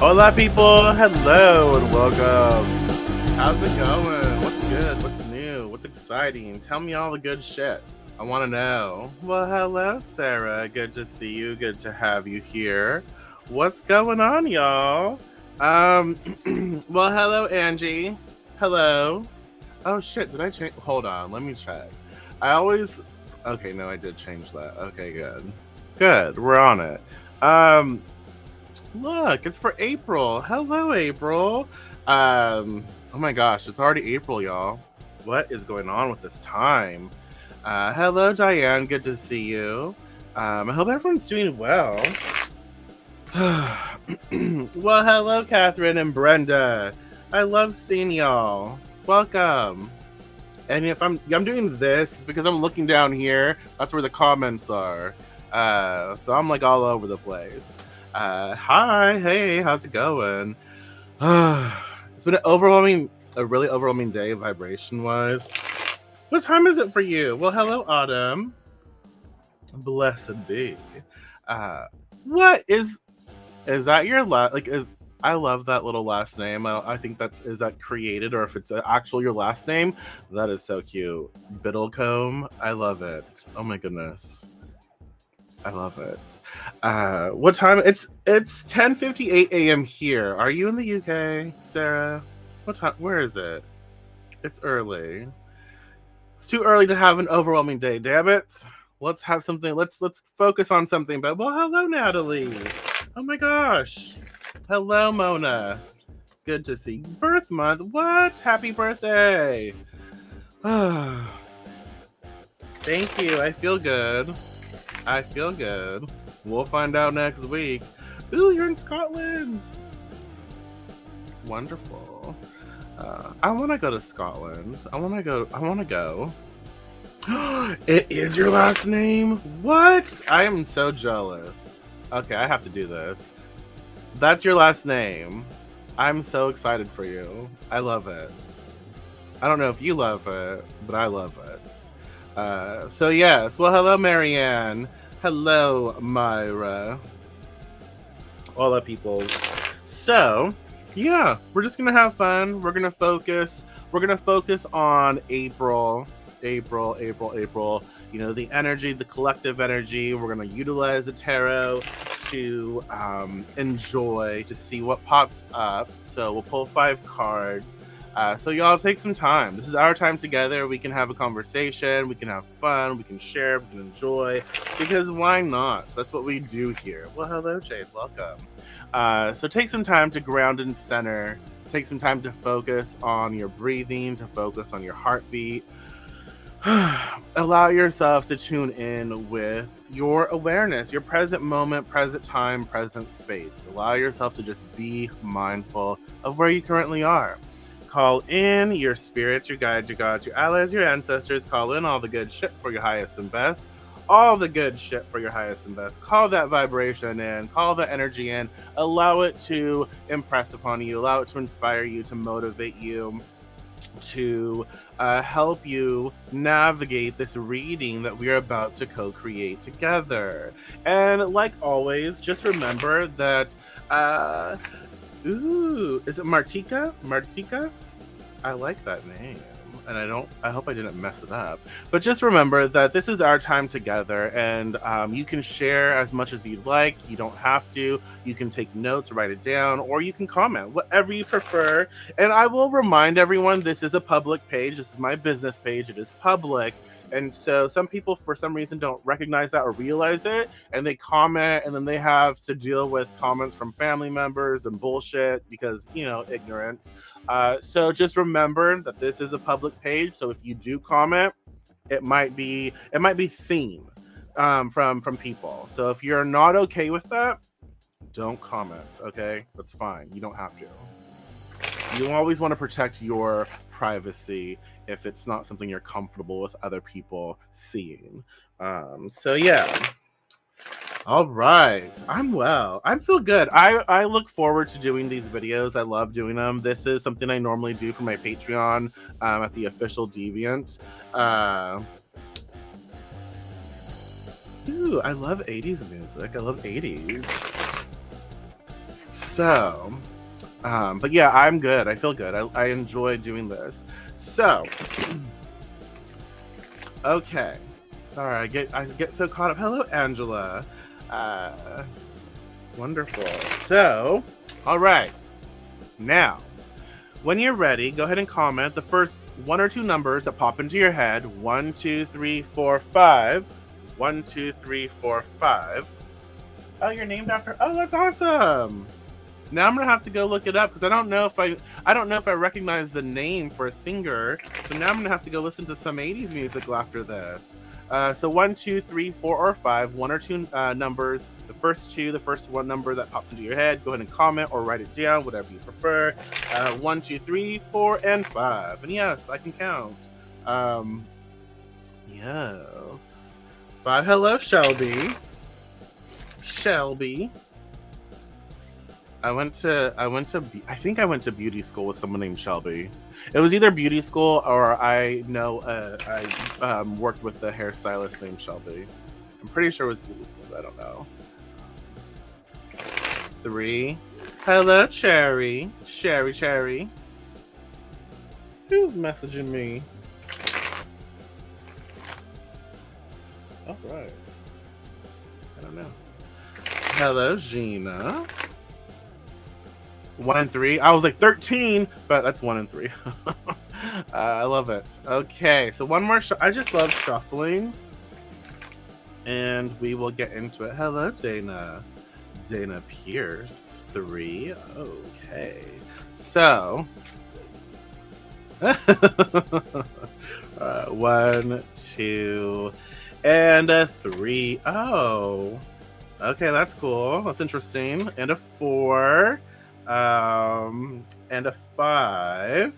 Hola, people. Hello and welcome. How's it going? What's good? What's new? What's exciting? Tell me all the good shit. I want to know. Well, hello, Sarah. Good to see you. Good to have you here. What's going on, y'all? Um, well, hello, Angie. Hello. Oh, shit. Did I change? Hold on. Let me check. I always. Okay, no, I did change that. Okay, good. Good. We're on it. Um, Look, it's for April. Hello, April. Oh my gosh, it's already April, y'all. What is going on with this time? Hello, Diane. Good to see you. I hope everyone's doing well. Well, hello, Catherine and Brenda. I love seeing y'all. Welcome. And if I'm doing this, it's because I'm looking down here. That's where the comments are. So I'm like all over the place. Hi, hey, how's it going? It's been a really overwhelming day vibration-wise. What time is it for you? Well, hello, Autumn. Blessed be. What is that your I love that little last name. I think is that created, or if it's actual your last name, that is so cute. Biddlecombe, I love it. Oh my goodness. I love it. What time? It's 10:58 a.m. here. Are you in the UK, Sarah? What time? Where is it? It's early. It's too early to have an overwhelming day. Damn it! Let's have something. Let's focus on something. But well, hello, Natalie. Oh my gosh. Hello, Mona. Good to see you. Birth month. What? Happy birthday. Thank you. I feel good. I feel good. We'll find out next week. Ooh, you're in Scotland. Wonderful. I want to go to Scotland. I want to go. It is your last name? What? I am so jealous. Okay, I have to do this. That's your last name. I'm so excited for you. I love it. I don't know if you love it, but I love it. So yes, well, hello, Marianne. Hello, Myra. All the people. So, yeah, we're just gonna have fun. We're gonna focus. We're gonna focus on April. You know, the energy, the collective energy. We're gonna utilize the tarot to enjoy, to see what pops up. So we'll pull 5 cards. So y'all take some time. This is our time together. We can have a conversation. We can have fun. We can share. We can enjoy. Because why not? That's what we do here. Well, hello, Jade. Welcome. So take some time to ground and center. Take some time to focus on your breathing, to focus on your heartbeat. Allow yourself to tune in with your awareness, your present moment, present time, present space. Allow yourself to just be mindful of where you currently are. Call in your spirits, your guides, your gods, your allies, your ancestors. Call in all the good shit for your highest and best. All the good shit for your highest and best. Call that vibration in. Call the energy in. Allow it to impress upon you. Allow it to inspire you, to motivate you, to help you navigate this reading that we are about to co-create together. And like always, just remember that is it Martika? Martika? I like that name. And I hope I didn't mess it up. But just remember that this is our time together, and you can share as much as you'd like. You don't have to. You can take notes, write it down, or you can comment, whatever you prefer. And I will remind everyone, this is a public page. This is my business page. It is public. And so some people, for some reason, don't recognize that or realize it, and they comment, and then they have to deal with comments from family members and bullshit because, you know, ignorance. So just remember that this is a public page. So if you do comment, it might be seen from people. So if you're not okay with that, don't comment. Okay, that's fine. You don't have to. You always want to protect your privacy if it's not something you're comfortable with other people seeing. So yeah. All right. I feel good. I look forward to doing these videos. I love doing them. This is something I normally do for my Patreon at the official Deviant. Ooh, I love 80s music. I love 80s. So, but yeah, I'm good. I feel good. I enjoy doing this. So, okay. Sorry, I get so caught up. Hello, Angela. Wonderful. So, all right. Now, when you're ready, go ahead and comment the first one or two numbers that pop into your head. 1, 2, 3, 4, 5. 1, 2, 3, 4, 5. Oh, you're named after. Oh, that's awesome. Now I'm gonna have to go look it up because I don't know if I recognize the name for a singer. So now I'm gonna have to go listen to some 80s music after this. So 1, 2, 3, 4, or 5, one or two numbers. The first one number that pops into your head. Go ahead and comment or write it down, whatever you prefer. 1, 2, 3, 4, and 5. And yes, I can count. Yes, 5. Hello, Shelby. I think I went to beauty school with someone named Shelby. It was either beauty school or I worked with the hairstylist named Shelby. I'm pretty sure it was beauty school, but I don't know. 3. Hello, Cherry. Cherry. Who's messaging me? All right. I don't know. Hello, Gina. 1 and 3. I was like 13, but that's 1 and 3. I love it. Okay, so one more. I just love shuffling, and we will get into it. Hello, Dana. Dana Pierce. 3. Okay, so 1, 2, and a 3. Oh, okay, that's cool. That's interesting. And a 4. And a 5.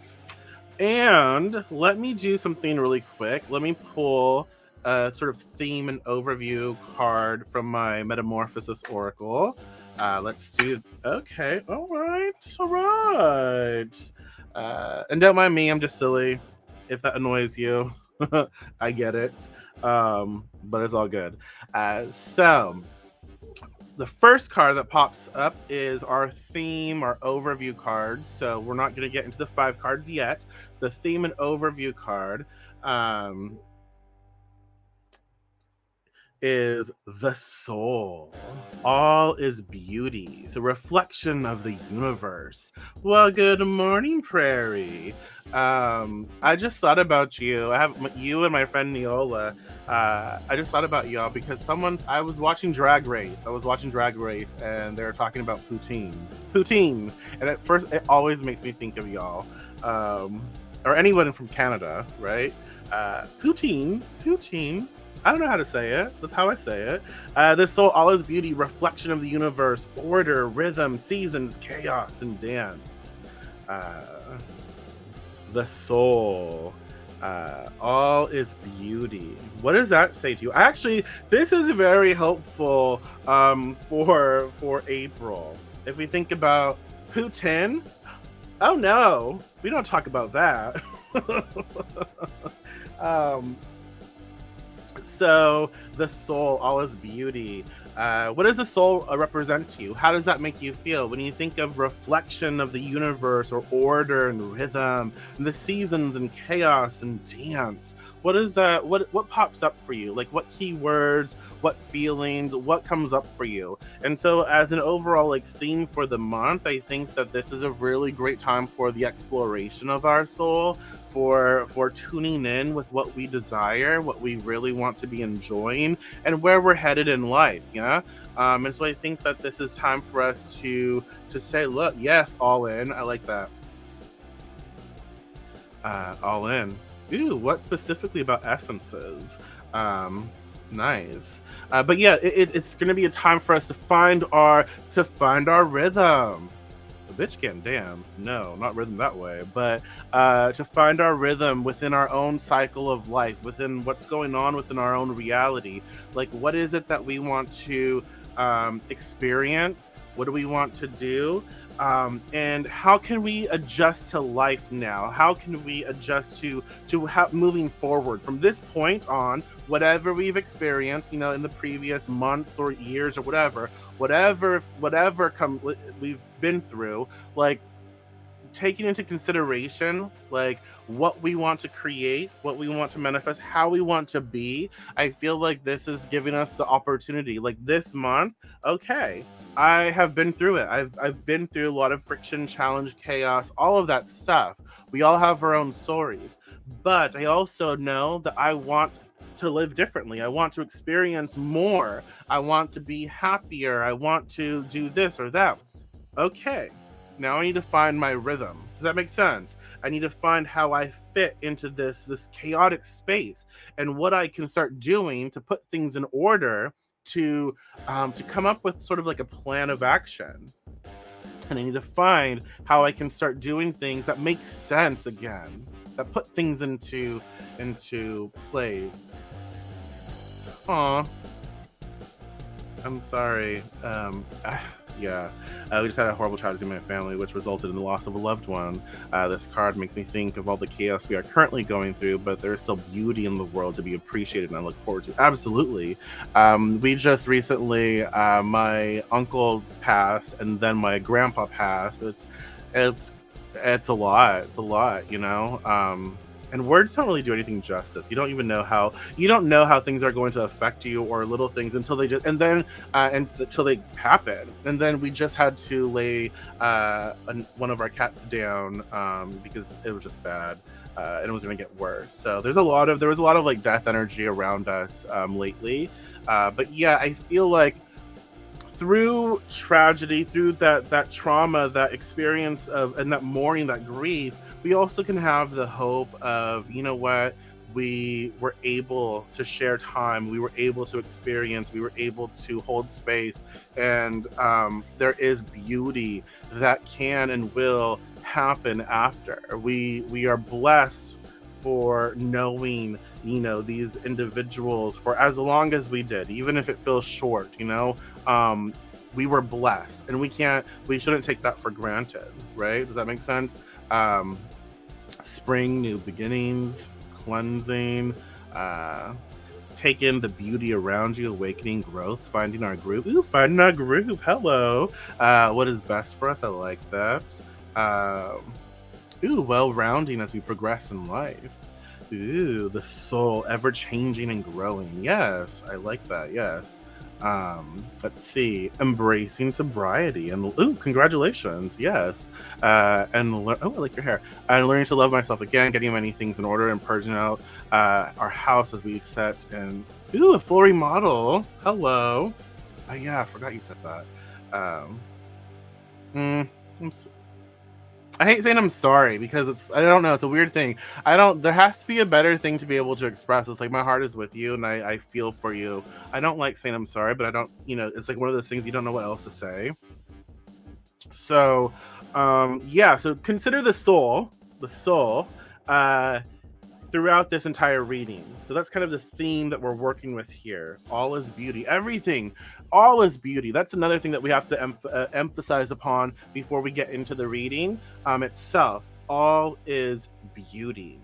And let me do something really quick. Let me pull a sort of theme and overview card from my Metamorphosis Oracle. Let's do. Okay. All right. And don't mind me. I'm just silly. If that annoys you, I get it. But it's all good. So the first card that pops up is our theme, our overview card. So we're not going to get into the 5 cards yet. The theme and overview card is the soul. All is beauty. It's a reflection of the universe. Well, good morning, Prairie. I just thought about you. I have you and my friend Neola. I just thought about y'all because I was watching Drag Race. And they were talking about poutine. And at first, it always makes me think of y'all. Or anyone from Canada, right? Poutine. I don't know how to say it. That's how I say it. The soul, all is beauty, reflection of the universe, order, rhythm, seasons, chaos, and dance. The soul, all is beauty. What does that say to you? Actually, this is very helpful for April. If we think about Putin, oh no, we don't talk about that. So the soul, all is beauty. What does the soul represent to you? How does that make you feel when you think of reflection of the universe, or order and rhythm, and the seasons and chaos and dance? What is that? What pops up for you? Like what keywords, what feelings, what comes up for you? And so as an overall like theme for the month, I think that this is a really great time for the exploration of our soul, for tuning in with what we desire, what we really want to be enjoying, and where we're headed in life. Yeah. And so I think that this is time for us to say, look, yes, all in. I like that. All in. Ooh, what specifically about essences? Nice. But yeah, it's going to be a time for us to find our rhythm. The bitch can't dance. No, not rhythm that way. But to find our rhythm within our own cycle of life, within what's going on within our own reality. Like, what is it that we want to experience? What do we want to do? And how can we adjust to life now? How can we adjust to moving forward from this point on? Whatever we've experienced, in the previous months or years or whatever we've been through, like taking into consideration like what we want to create, what we want to manifest, how we want to be. I feel like this is giving us the opportunity. Like this month, okay, I have been through it. I've been through a lot of friction, challenge, chaos, all of that stuff. We all have our own stories. But I also know that I want to live differently. I want to experience more. I want to be happier. I want to do this or that. Okay, now I need to find my rhythm. Does that make sense? I need to find how I fit into this chaotic space and what I can start doing to put things in order to come up with sort of like a plan of action. And I need to find how I can start doing things that make sense again, that put things into place. Aw, I'm sorry. Yeah, we just had a horrible tragedy in my family, which resulted in the loss of a loved one. This card makes me think of all the chaos we are currently going through, but there is still beauty in the world to be appreciated, and I look forward to. Absolutely. We just recently, my uncle passed, and then my grandpa passed. It's it's a lot. It's a lot, you know. And words don't really do anything justice. You don't know how things are going to affect you, or little things, until they just, and then until they happen. And then we just had to lay one of our cats down because it was just bad, and it was going to get worse. So there was a lot of like death energy around us lately. But yeah, I feel like through tragedy, through that trauma, that experience of, and that mourning, that grief, we also can have the hope of, you know what, we were able to share time, we were able to experience, we were able to hold space, and there is beauty that can and will happen after. We are blessed for knowing, you know, these individuals for as long as we did, even if it feels short, you know. We were blessed, and we shouldn't take that for granted, right? Does that make sense? Spring, new beginnings, cleansing, take in the beauty around you, awakening, growth, finding our groove. Ooh, finding our groove. Hello. What is best for us? I like that. Ooh, well-rounding as we progress in life. Ooh, the soul, ever-changing and growing. Yes, I like that. Yes. Let's see. Embracing sobriety. And ooh, congratulations. Yes. Oh, I like your hair. And learning to love myself again, getting many things in order, and purging out our house as we set. And ooh, a full remodel. Hello. Oh, yeah, I forgot you said that. I'm I hate saying I'm sorry because I don't know, it's a weird thing. There has to be a better thing to be able to express. It's like my heart is with you and I feel for you. I don't like saying I'm sorry, but I don't, you know, it's like one of those things you don't know what else to say. So, yeah, so consider the soul, uh, throughout this entire reading. So that's kind of the theme that we're working with here. All is beauty. Everything, all is beauty. That's another thing that we have to emphasize upon before we get into the reading itself. All is beauty.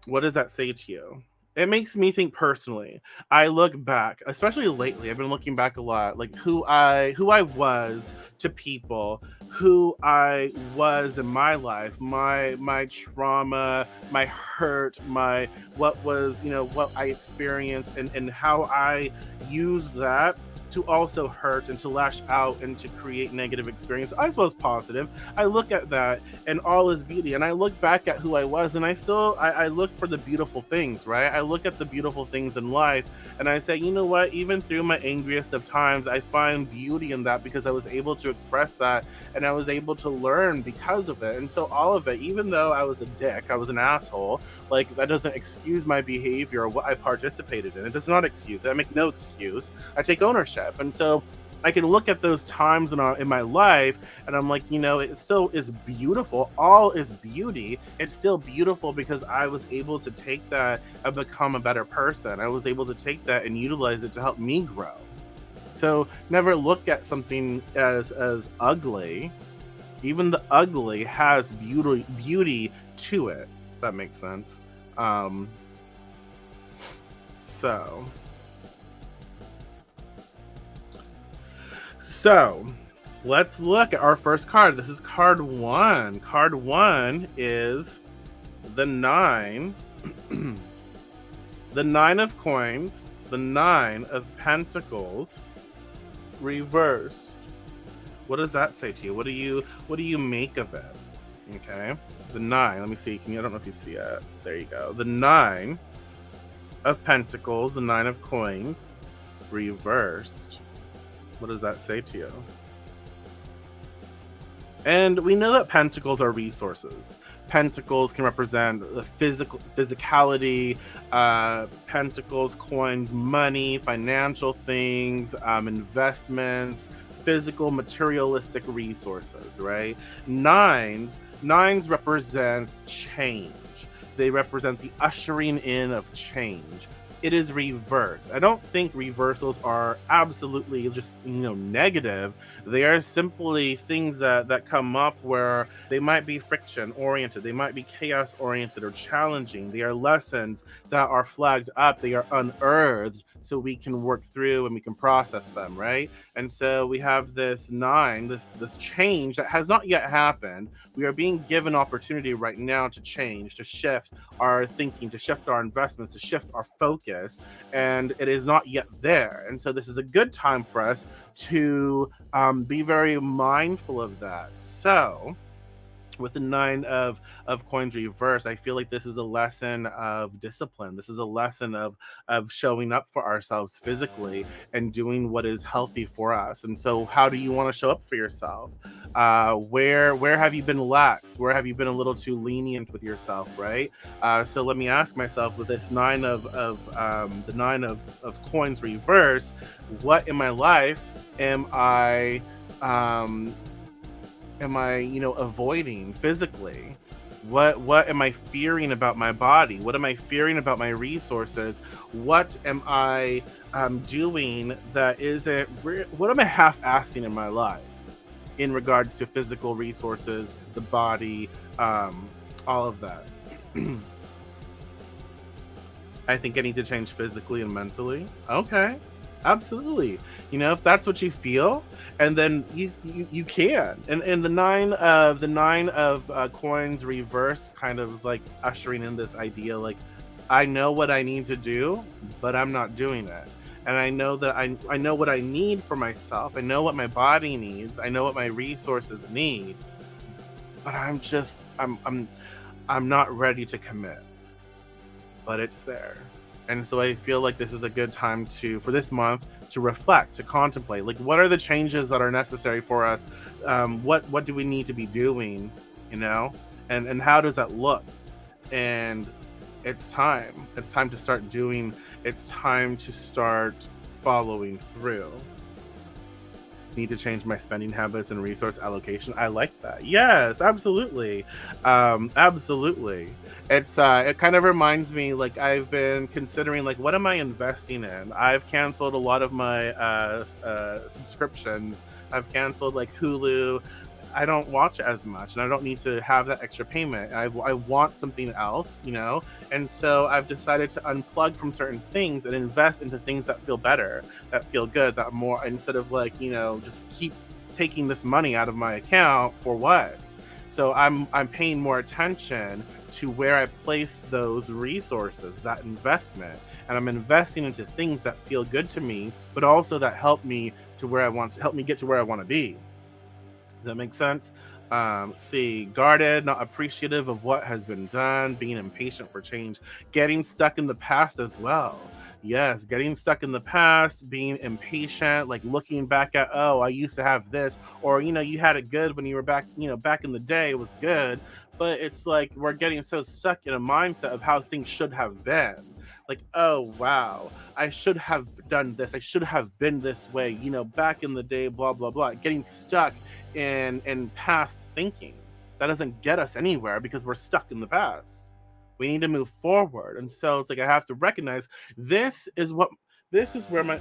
What does that say to you? It makes me think personally. I look back, especially lately. I've been looking back a lot, like who I was to people, who I was in my life, my trauma, my hurt, my what was, you know, what I experienced, and how I used that to also hurt and to lash out and to create negative experience as well as positive. I look at that and all is beauty, and I look back at who I was, and I look for the beautiful things, right? I look at the beautiful things in life, and I say, you know what, even through my angriest of times, I find beauty in that because I was able to express that, and I was able to learn because of it. And so all of it, even though I was a dick, I was an asshole, like that doesn't excuse my behavior or what I participated in. It does not excuse it. I make no excuse. I take ownership. And so I can look at those times in my life, and I'm like, you know, it still is beautiful. All is beauty. It's still beautiful because I was able to take that and become a better person. I was able to take that and utilize it to help me grow. So never look at something as ugly. Even the ugly has beauty to it. If that makes sense. So Let's look at our first card. This is card one. Card one is the 9. The 9 of coins, the 9 of pentacles, reversed. What does that say to you? What do you make of it? Okay. The 9. Let me see. I don't know if you see it. There you go. The 9 of pentacles, the 9 of coins, reversed. What does that say to you? And we know that pentacles are resources. Pentacles can represent the physicality, pentacles, coins, money, financial things, investments, physical, materialistic resources, right? Nines represent change. They represent the ushering in of change. It is reverse. I don't think reversals are absolutely just, negative. They are simply things that come up where they might be friction oriented, they might be chaos oriented or challenging. They are lessons that are flagged up, they are unearthed, so we can work through and we can process them, right? And so we have this 9, this change that has not yet happened. We are being given opportunity right now to change, to shift our thinking, to shift our investments, to shift our focus, and it is not yet there. And so this is a good time for us to be very mindful of that. So with the 9 of coins reverse, I feel like this is a lesson of discipline. This is a lesson of showing up for ourselves physically and doing what is healthy for us. And so how do you want to show up for yourself? Where have you been lax? Where have you been a little too lenient with yourself, right? So let me ask myself, with this 9 of the 9 of coins reverse, what in my life am I avoiding physically? What am I fearing about my body? What am I fearing about my resources? What am I doing that isn't what am I half-assing in my life in regards to physical resources, the body, all of that? I think I need to change physically and mentally. Okay. Absolutely. If that's what you feel, and then you can. And the 9 of coins reverse kind of is like ushering in this idea, like, I know what I need to do, but I'm not doing it. And I know that I know what I need for myself. I know what my body needs. I know what my resources need. But I'm not ready to commit. But it's there. And so I feel like this is a good time for this month, to reflect, to contemplate, like, what are the changes that are necessary for us? What do we need to be doing, and how does that look? And it's time to start doing. It's time to start following through. Need to change my spending habits and resource allocation. I like that. Yes, absolutely. Absolutely. It kind of reminds me, like, I've been considering, like, what am I investing in? I've canceled a lot of my subscriptions. I've canceled, like, Hulu. I don't watch as much, and I don't need to have that extra payment. I want something else, and so I've decided to unplug from certain things and invest into things that feel better, that feel good, that more, instead of, like, just keep taking this money out of my account for what. So I'm paying more attention to where I place those resources, that investment, and I'm investing into things that feel good to me, but also that help me get to where I want to be. Does that make sense? See, guarded, not appreciative of what has been done, being impatient for change, getting stuck in the past as well. Yes, getting stuck in the past, being impatient, like looking back at, oh, I used to have this, or, you had it good when you were back, back in the day, it was good. But it's like we're getting so stuck in a mindset of how things should have been. Like, oh, wow, I should have done this. I should have been this way, back in the day, blah, blah, blah. Getting stuck in past thinking. That doesn't get us anywhere because we're stuck in the past. We need to move forward. And so it's like, I have to recognize this is where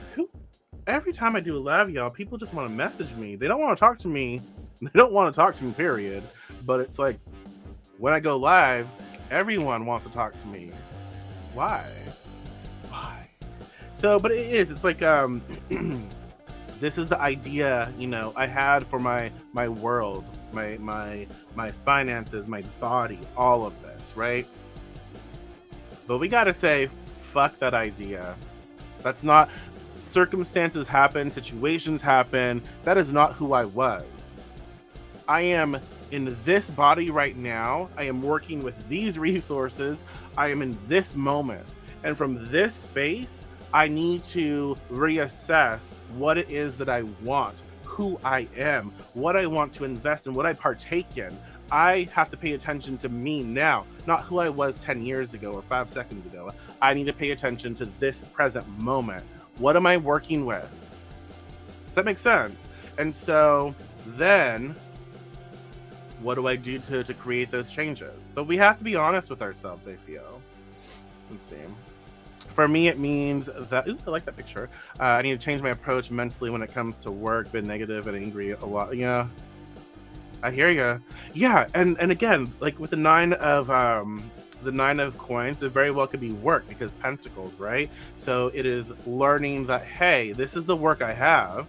every time I do a live, y'all, people just want to message me. They don't want to talk to me. They don't want to talk to me, period. But it's like, when I go live, everyone wants to talk to me. Why? So, but it's like, This is the idea, I had for my world, my finances, my body, all of this, right? But we gotta say, fuck that idea. That's not, circumstances happen, situations happen. That is not who I was. I am in this body right now. I am working with these resources. I am in this moment. And from this space, I need to reassess what it is that I want, who I am, what I want to invest in, what I partake in. I have to pay attention to me now, not who I was 10 years ago or 5 seconds ago. I need to pay attention to this present moment. What am I working with? Does that make sense? And so then what do I do to create those changes? But we have to be honest with ourselves, I feel. Let's see. For me, it means that, ooh, I like that picture. I need to change my approach mentally when it comes to work, been negative and angry a lot. Yeah, I hear you. Yeah, and again, like with the nine of coins, it very well could be work because pentacles, right? So it is learning that, hey, this is the work I have.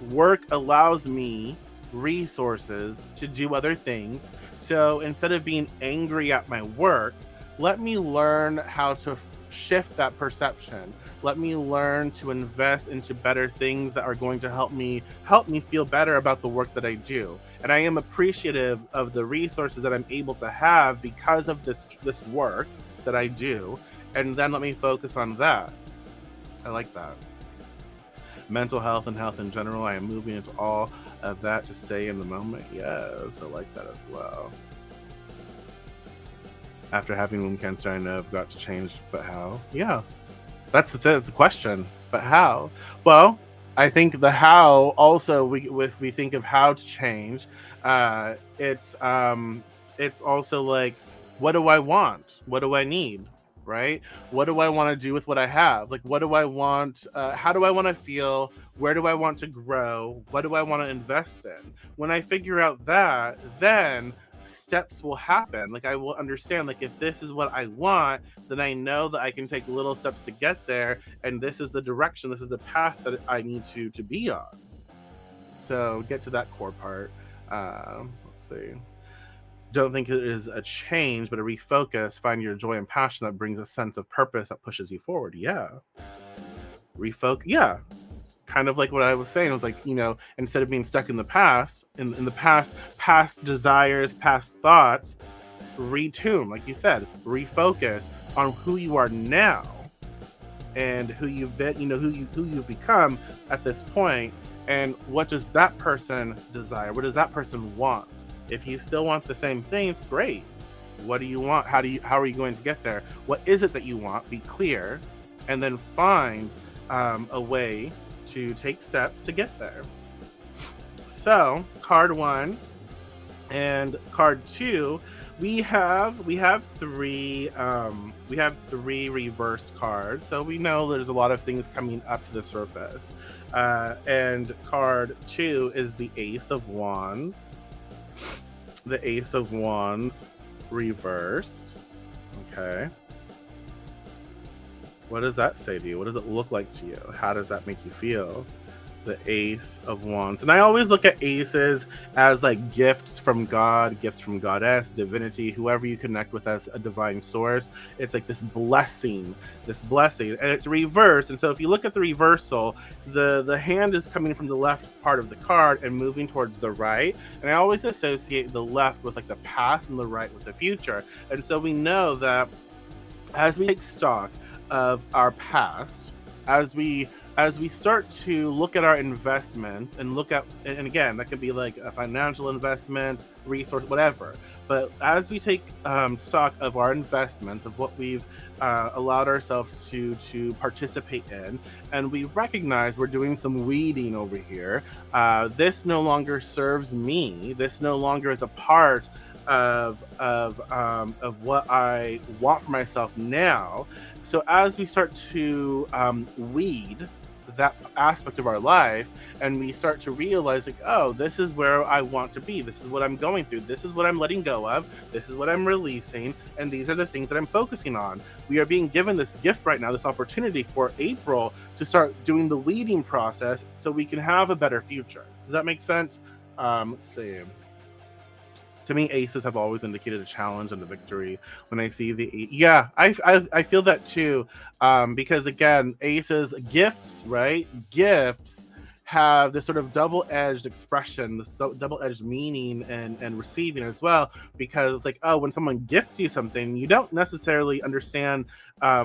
Work allows me resources to do other things. So instead of being angry at my work, let me learn how to shift that perception. Let me learn to invest into better things that are going to help me feel better about the work that I do. And I am appreciative of the resources that I'm able to have because of this work that I do. And then let me focus on that. I like that. Mental health and health in general, I am moving into all of that to stay in the moment. Yes, I like that as well. After having womb cancer, I know I've got to change, but how? Yeah, that's the question. But how? Well, I think the how also, if we think of how to change, it's also like, what do I want? What do I need? Right? What do I want to do with what I have? Like, what do I want? How do I want to feel? Where do I want to grow? What do I want to invest in? When I figure out that, then steps will happen. Like, I will understand, like, if this is what I want, then I know that I can take little steps to get there, and this is the direction, this is the path that I need to be on. So get to that core part. Let's see. Don't think it is a change, but a refocus. Find your joy and passion that brings a sense of purpose that pushes you forward. Yeah. Refocus. Yeah. Kind of like what I was saying. It was like, instead of being stuck in the past, in the past desires, past thoughts, retune, like you said, refocus on who you are now and who you've been, who you've become at this point, and what does that person desire? What does that person want? If you still want the same things, great. What do you want? How are you going to get there? What is it that you want? Be clear, and then find a way to take steps to get there. So card 1 and card 2, we have three reverse cards. So we know there's a lot of things coming up to the surface. And card 2 is the Ace of Wands. The Ace of Wands reversed. Okay. What does that say to you? What does it look like to you? How does that make you feel? The Ace of Wands. And I always look at aces as like gifts from God, gifts from Goddess, divinity, whoever you connect with as a divine source. It's like this blessing, and it's reversed. And so if you look at the reversal, the hand is coming from the left part of the card and moving towards the right. And I always associate the left with like the past and the right with the future. And so we know that as we take stock of our past, as we start to look at our investments and and again, that could be like a financial investment, resource, whatever. But as we take stock of our investments, of what we've allowed ourselves to participate in, and we recognize we're doing some weeding over here, this no longer serves me. This no longer is a part of what I want for myself now. So as we start to weed that aspect of our life, and we start to realize, like, oh, this is where I want to be, this is what I'm going through, this is what I'm letting go of, this is what I'm releasing, and these are the things that I'm focusing on. We are being given this gift right now, this opportunity for April to start doing the weeding process so we can have a better future. Does that make sense? Let's see. To me, aces have always indicated a challenge and a victory. When I see the eight, yeah, I feel that too, because again, aces, gifts, right? Gifts have this sort of double-edged expression, this double-edged meaning, and receiving as well. Because it's like, oh, when someone gifts you something, you don't necessarily understand.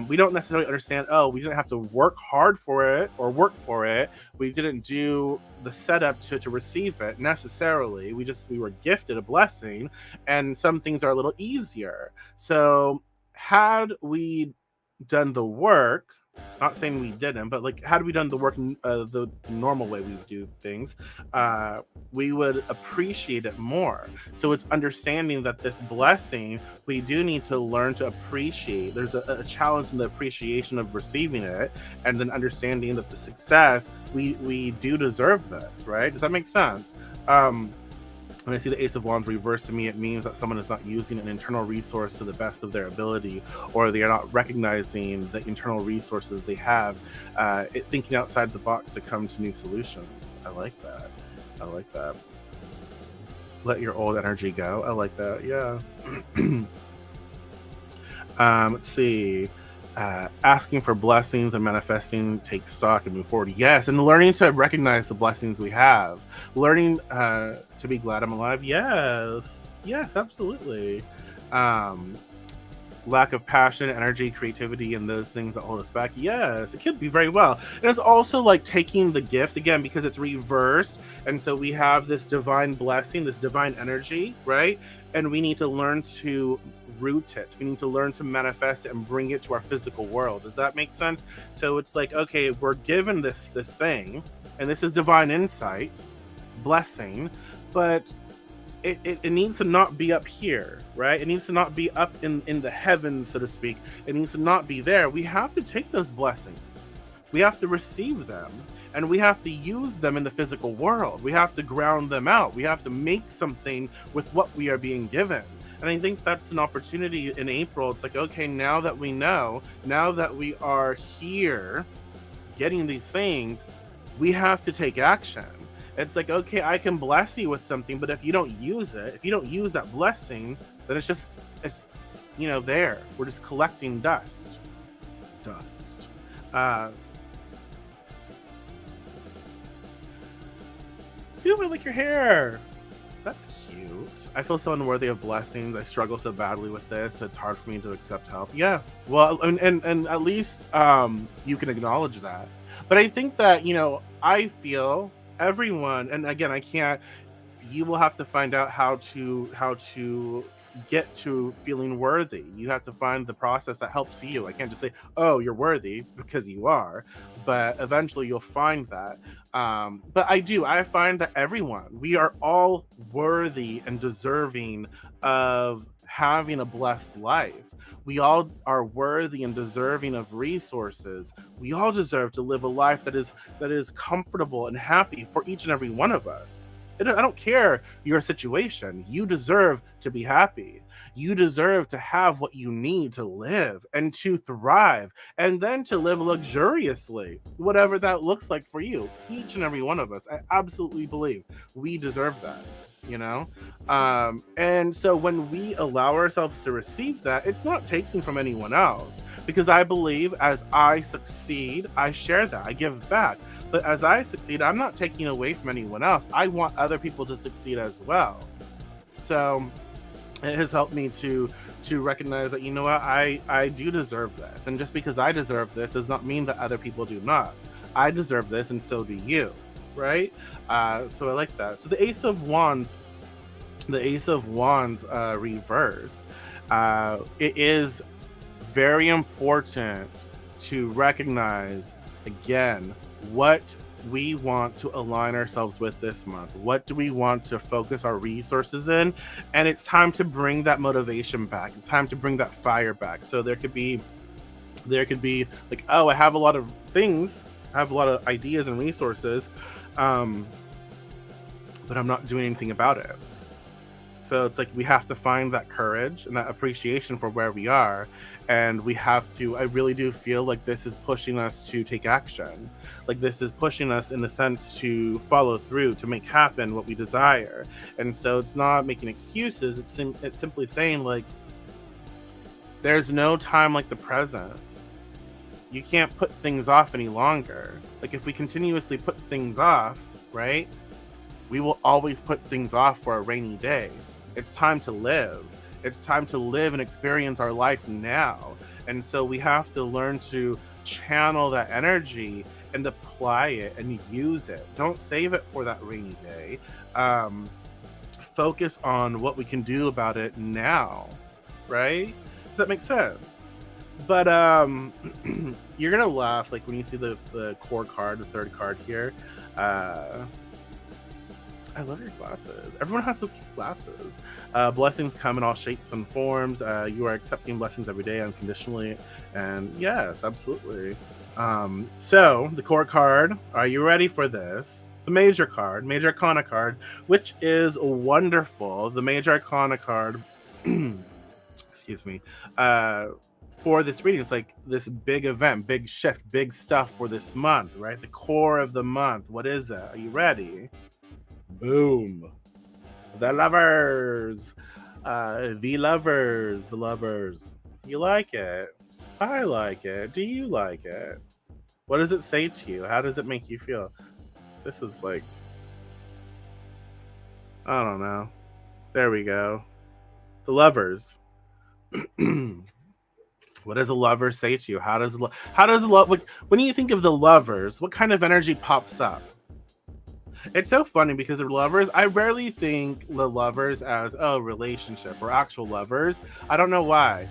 We don't necessarily understand. Oh, we didn't have to work hard for it or work for it. We didn't do the setup to receive it necessarily. We were gifted a blessing, and some things are a little easier. So had we done the work, not saying we didn't, but like, had we done the work the normal way we would do things, we would appreciate it more. So it's understanding that this blessing, we do need to learn to appreciate. There's a challenge in the appreciation of receiving it, and then understanding that the success, we do deserve this, right? Does that make sense? When I see the Ace of Wands reversed, to me, it means that someone is not using an internal resource to the best of their ability, or they are not recognizing the internal resources they have, thinking outside the box to come to new solutions. I like that. I like that. Let your old energy go. I like that. Yeah. Let's see. Asking for blessings and manifesting, take stock and move forward. Yes, and learning to recognize the blessings we have. Learning to be glad I'm alive. Yes, absolutely. Lack of passion, energy, creativity, and those things that hold us back. Yes, it could be very well. And it's also like taking the gift again, because it's reversed. And so we have this divine blessing, this divine energy, right? And we need to learn to root it. We need to learn to manifest it and bring it to our physical world. Does that make sense? So it's like, okay, we're given this thing, and this is divine insight, blessing, but it needs to not be up here, right? It needs to not be up in the heavens, so to speak. It needs to not be there. We have to take those blessings. We have to receive them, and we have to use them in the physical world. We have to ground them out. We have to make something with what we are being given. And I think that's an opportunity in April. It's like, okay, now that we know, now that we are here getting these things, we have to take action. It's like, okay, I can bless you with something, but if you don't use it, if you don't use that blessing, then it's there. We're just collecting dust. Ooh, I like your hair. That's cute. I feel so unworthy of blessings. I struggle so badly with this. It's hard for me to accept help. Yeah. Well, and at least you can acknowledge that. But I think that, I feel everyone, and again, I can't, you will have to find out how to get to feeling worthy. You have to find the process that helps you. I can't just say, oh, you're worthy, because you are, but eventually you'll find that. But I find that we are all worthy and deserving of having a blessed life. We all are worthy and deserving of resources. We all deserve to live a life that is comfortable and happy for each and every one of us. I don't care your situation. You deserve to be happy. You deserve to have what you need to live and to thrive, and then to live luxuriously, whatever that looks like for you. Each and every one of us, I absolutely believe we deserve that. And so when we allow ourselves to receive that, it's not taking from anyone else, because I believe as I succeed, I share that, I give back. But as I succeed, I'm not taking away from anyone else. I want other people to succeed as well. So it has helped me to recognize that, I do deserve this, and just because I deserve this does not mean that other people do not. I deserve this, and so do you. Right? So I like that. So the Ace of Wands reversed. It is very important to recognize, again, what we want to align ourselves with this month. What do we want to focus our resources in? And it's time to bring that motivation back. It's time to bring that fire back. So there could be like, oh, I have a lot of things I have a lot of ideas and resources, but I'm not doing anything about it. So it's like we have to find that courage and that appreciation for where we are. And we have to, I really do feel like this is pushing us to take action. Like this is pushing us in a sense to follow through, to make happen what we desire. And so it's not making excuses. It's simply saying like, there's no time like the present. You can't put things off any longer. Like if we continuously put things off, right? We will always put things off for a rainy day. It's time to live. It's time to live and experience our life now. And so we have to learn to channel that energy and apply it and use it. Don't save it for that rainy day. Focus on what we can do about it now, right? Does that make sense? But you're gonna laugh like when you see the core card, the third card here. I love your glasses. Everyone has so cute glasses. Blessings come in all shapes and forms. You are accepting blessings every day unconditionally. And yes, absolutely. So the core card, are you ready for this? It's a major card, major arcana card, which is wonderful. The major arcana card, excuse me, for this reading, it's like this big event, big shift, big stuff for this month, right? The core of the month. What is it? Are you ready? Boom. The lovers. The lovers. You like it? I like it. Do you like it? What does it say to you? How does it make you feel? This is like, I don't know. There we go. The lovers. What does a lover say to you? How does when you think of the lovers, what kind of energy pops up? It's so funny because the lovers, I rarely think the lovers as relationship or actual lovers. I don't know why.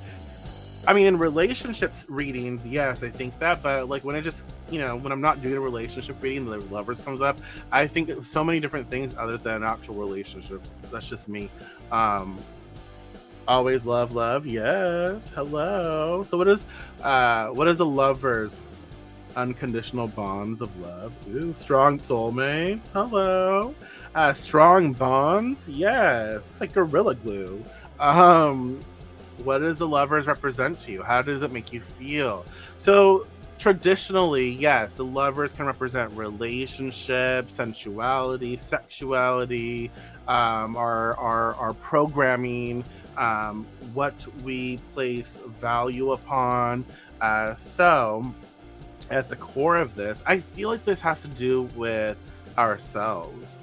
I mean, in relationships readings, yes, I think that, but like when I just, when I'm not doing a relationship reading, the lovers comes up, I think of so many different things other than actual relationships. That's just me. Always love, yes. Hello. So what is a lover's unconditional bonds of love? Ooh, strong soulmates. Hello. Strong bonds. Yes, like gorilla glue. What does the lovers represent to you? How does it make you feel? So traditionally, yes, the lovers can represent relationships, sensuality, sexuality, our programming, what we place value upon. So at the core of this, I feel like this has to do with ourselves.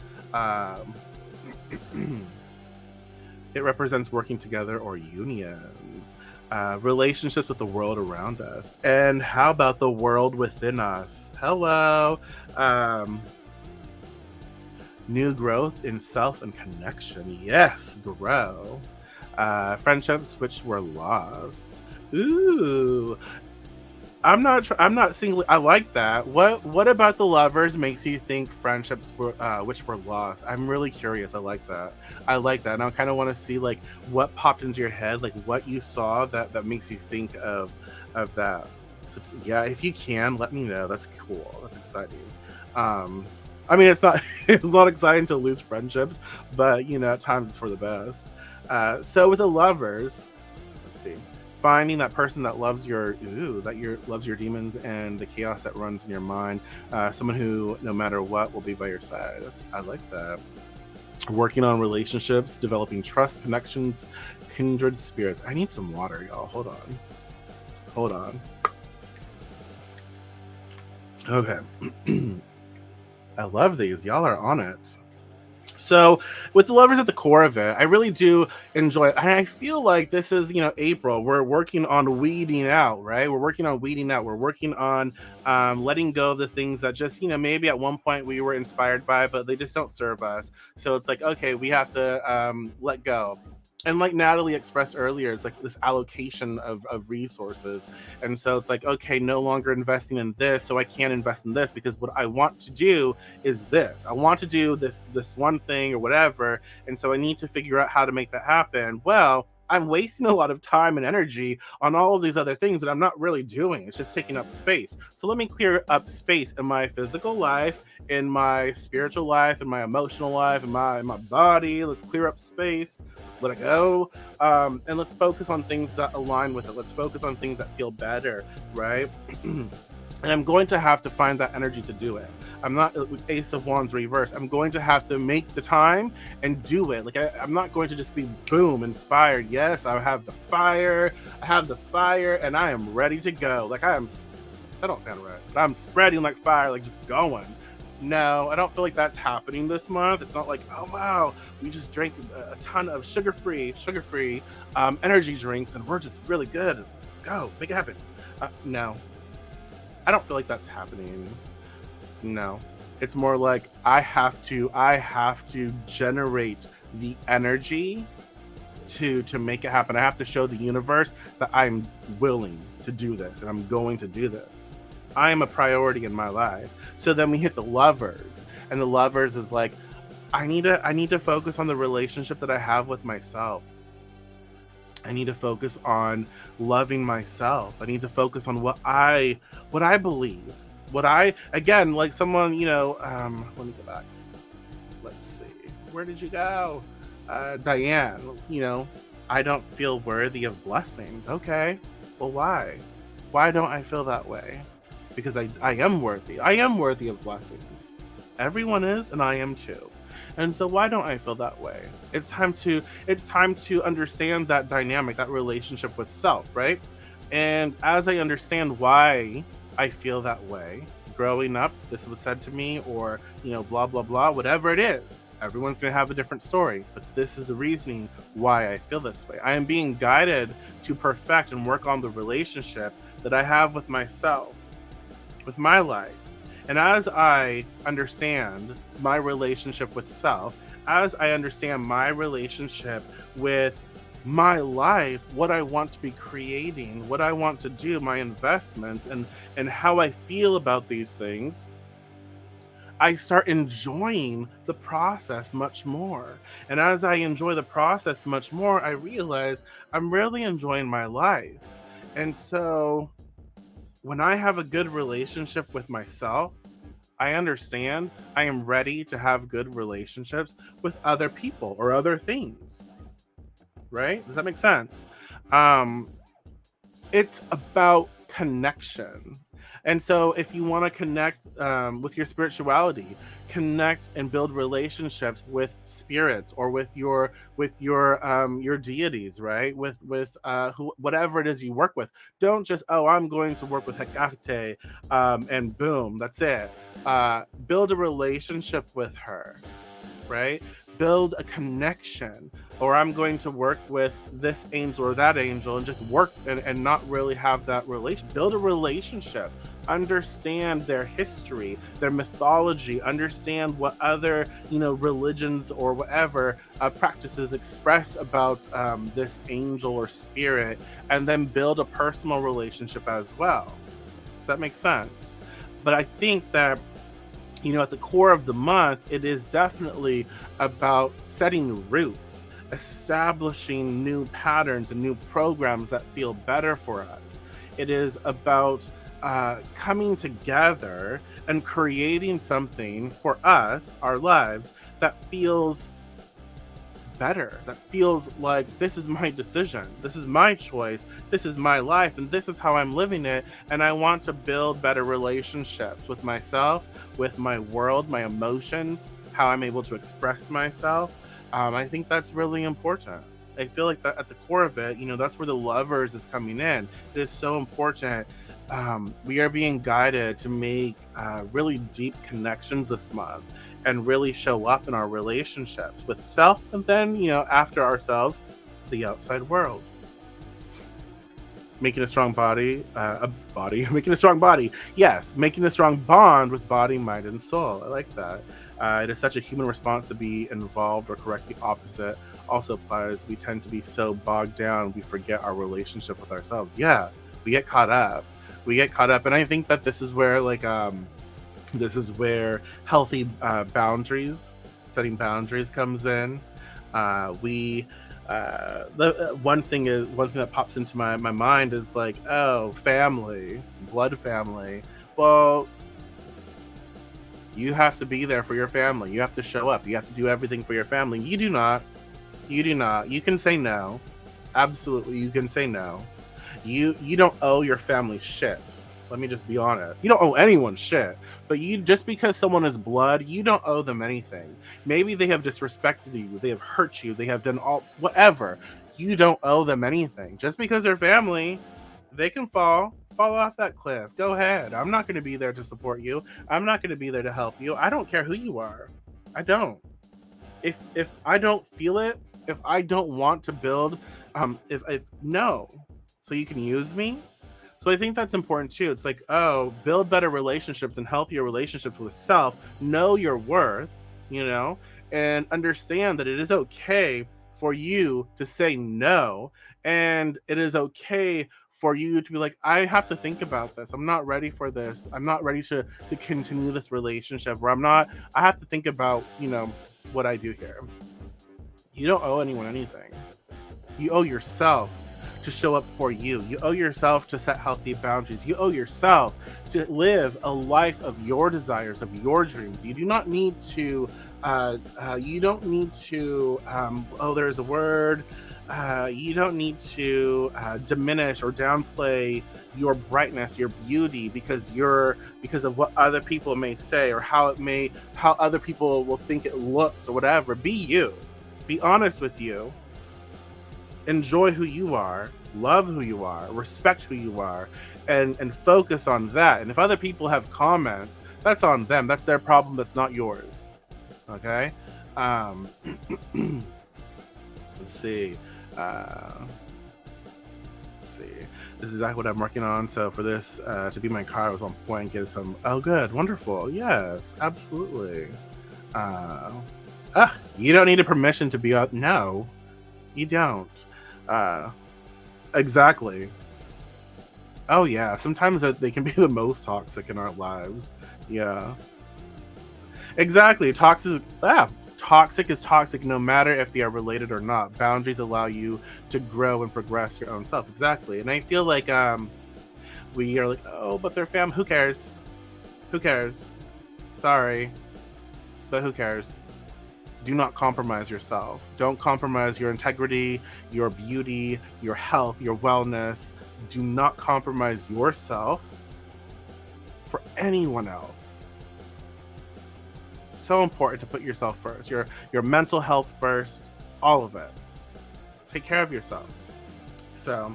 It represents working together or unions, relationships with the world around us. And how about the world within us? Hello. New growth in self and connection. Yes, grow. Friendships which were lost. Ooh. I'm not singly. I like that. What about the lovers makes you think friendships were which were lost? I'm really curious. I like that. And I kind of want to see like what popped into your head, like what you saw that makes you think of that. So, yeah, if you can, let me know. That's cool. That's exciting. I mean, it's not exciting to lose friendships, but at times it's for the best. So with the lovers, let's see. Finding that person that loves loves your demons and the chaos that runs in your mind. Someone who, no matter what, will be by your side. I like that. Working on relationships, developing trust, connections, kindred spirits. I need some water, y'all. Hold on. Okay. I love these. Y'all are on it. So with the lovers at the core of it, I really do enjoy it. And I feel like this is, April. We're working on weeding out, right? We're working on weeding out. We're working on letting go of the things that just, maybe at one point we were inspired by, but they just don't serve us. So it's like, okay, we have to let go. And like Natalie expressed earlier, it's like this allocation of resources. And so it's like, okay, no longer investing in this, so I can't invest in this because what I want to do is this. I want to do this one thing or whatever. And so I need to figure out how to make that happen. Well, I'm wasting a lot of time and energy on all of these other things that I'm not really doing. It's just taking up space. So let me clear up space in my physical life, in my spiritual life, in my emotional life, in my body. Let's clear up space. Let's let it go. And let's focus on things that align with it. Let's focus on things that feel better, right? And I'm going to have to find that energy to do it. I'm not Ace of Wands reverse. I'm going to have to make the time and do it. Like I'm not going to just be boom inspired. Yes, I have the fire. I have the fire, and I am ready to go. Like I am. That don't sound right. But I'm spreading like fire, like just going. No, I don't feel like that's happening this month. It's not like, oh wow, we just drank a ton of sugar-free energy drinks, and we're just really good. Go, make it happen. No, I don't feel like that's happening. No. It's more like I have to generate the energy to make it happen. I have to show the universe that I'm willing to do this and I'm going to do this. I am a priority in my life. So then we hit the Lovers, and the Lovers is like, I need to focus on the relationship that I have with myself. I need to focus on loving myself. I need to focus on what I believe. What I, again, like someone, let me go back. Let's see. Where did you go? Diane, I don't feel worthy of blessings. Okay. Well, why? Why don't I feel that way? Because I am worthy. I am worthy of blessings. Everyone is, and I am too. And so why don't I feel that way? It's time to understand that dynamic, that relationship with self, right? And as I understand why I feel that way, growing up, this was said to me, or, blah, blah, blah, whatever it is. Everyone's going to have a different story, but this is the reasoning why I feel this way. I am being guided to perfect and work on the relationship that I have with myself, with my life. And as I understand my relationship with self, as I understand my relationship with my life, what I want to be creating, what I want to do, my investments, and how I feel about these things, I start enjoying the process much more. And as I enjoy the process much more, I realize I'm really enjoying my life. And so when I have a good relationship with myself, I understand I am ready to have good relationships with other people or other things. Right? Does that make sense? Um, it's about connection. And so if you want to connect with your spirituality, connect and build relationships with spirits or with your deities, right? With whatever it is you work with. Don't just, oh, I'm going to work with Hecate, and boom, that's it. Build a relationship with her, right? Build a connection, or I'm going to work with this angel or that angel and just work and not really have that relation. Build a relationship, understand their history, their mythology, understand what other, religions or whatever practices express about this angel or spirit, and then build a personal relationship as well. Does that make sense? But I think that at the core of the month, it is definitely about setting roots, establishing new patterns and new programs that feel better for us. It is about coming together and creating something for us, our lives, that feels better, that feels like this is my decision, this is my choice, this is my life, and this is how I'm living it. And I want to build better relationships with myself, with my world, my emotions, how I'm able to express myself. I think that's really important. I feel like that at the core of it, that's where the Lovers is coming in. It is so important. We are being guided to make really deep connections this month and really show up in our relationships with self, and then, after ourselves, the outside world. Making a strong making a strong body. Yes, making a strong bond with body, mind, and soul. I like that. It is such a human response to be involved, or correct the opposite also applies. We tend to be so bogged down, we forget our relationship with ourselves. Yeah, we get caught up. And I think that this is where healthy boundaries, setting boundaries comes in. We The one thing that pops into my mind is like, oh, family, blood family. Well, you have to be there for your family. You have to show up. You have to do everything for your family. You do not. You do not. You can say no. Absolutely, you can say no. You don't owe your family shit. Let me just be honest. You don't owe anyone shit. But you, just because someone is blood, you don't owe them anything. Maybe they have disrespected you, they have hurt you, they have done all whatever. You don't owe them anything. Just because they're family, they can fall off that cliff. Go ahead. I'm not going to be there to support you. I'm not going to be there to help you. I don't care who you are. I don't. If I don't feel it, if I don't want to build, if no, so you can use me. So I think that's important too. It's like, oh, build better relationships and healthier relationships with self. Know your worth, you know, and understand that it is okay for you to say no, and it is okay for you to be like, I have to think about this. I'm not ready for this. I'm not ready to continue this relationship. Where I have to think about, you know, what I do here. You don't owe anyone anything. You owe yourself to show up for you. You owe yourself to set healthy boundaries. You owe yourself to live a life of your desires, of your dreams. You do not need to, you don't need to, oh, there's a word. You don't need to diminish or downplay your brightness, your beauty, because of what other people may say, or how other people will think it looks, or whatever. Be you. Be honest with you. Enjoy who you are, love who you are, respect who you are, and focus on that. And if other people have comments, that's on them. That's their problem. That's not yours. Okay. Let's see. This is exactly what I'm working on. So for this to be my car, I was on point, get some. Oh, good, wonderful. Yes, absolutely. You don't need a permission to be out. No, you don't. Exactly. Oh yeah, sometimes they can be the most toxic in our lives. Yeah, exactly. Toxic is toxic no matter if they are related or not. Boundaries allow you to grow and progress your own self. Exactly. And I feel like we are like, oh, but they're fam. Who cares? Who cares? Sorry, but who cares? Do not compromise yourself. Don't compromise your integrity, your beauty, your health, your wellness. Do not compromise yourself for anyone else. So important to put yourself first. Your mental health first. All of it. Take care of yourself. So,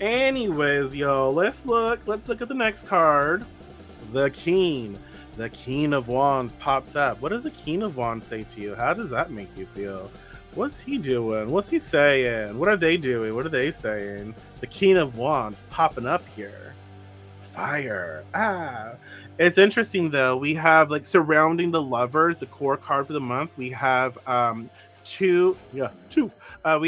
anyways, yo, let's look at the next card. The King. The King of Wands pops up. What does the King of Wands say to you? How does that make you feel? What's he doing? What's he saying? What are they doing? What are they saying? The King of Wands popping up here. Fire. It's interesting though. We have like surrounding the lovers, the core card for the month. We have two. We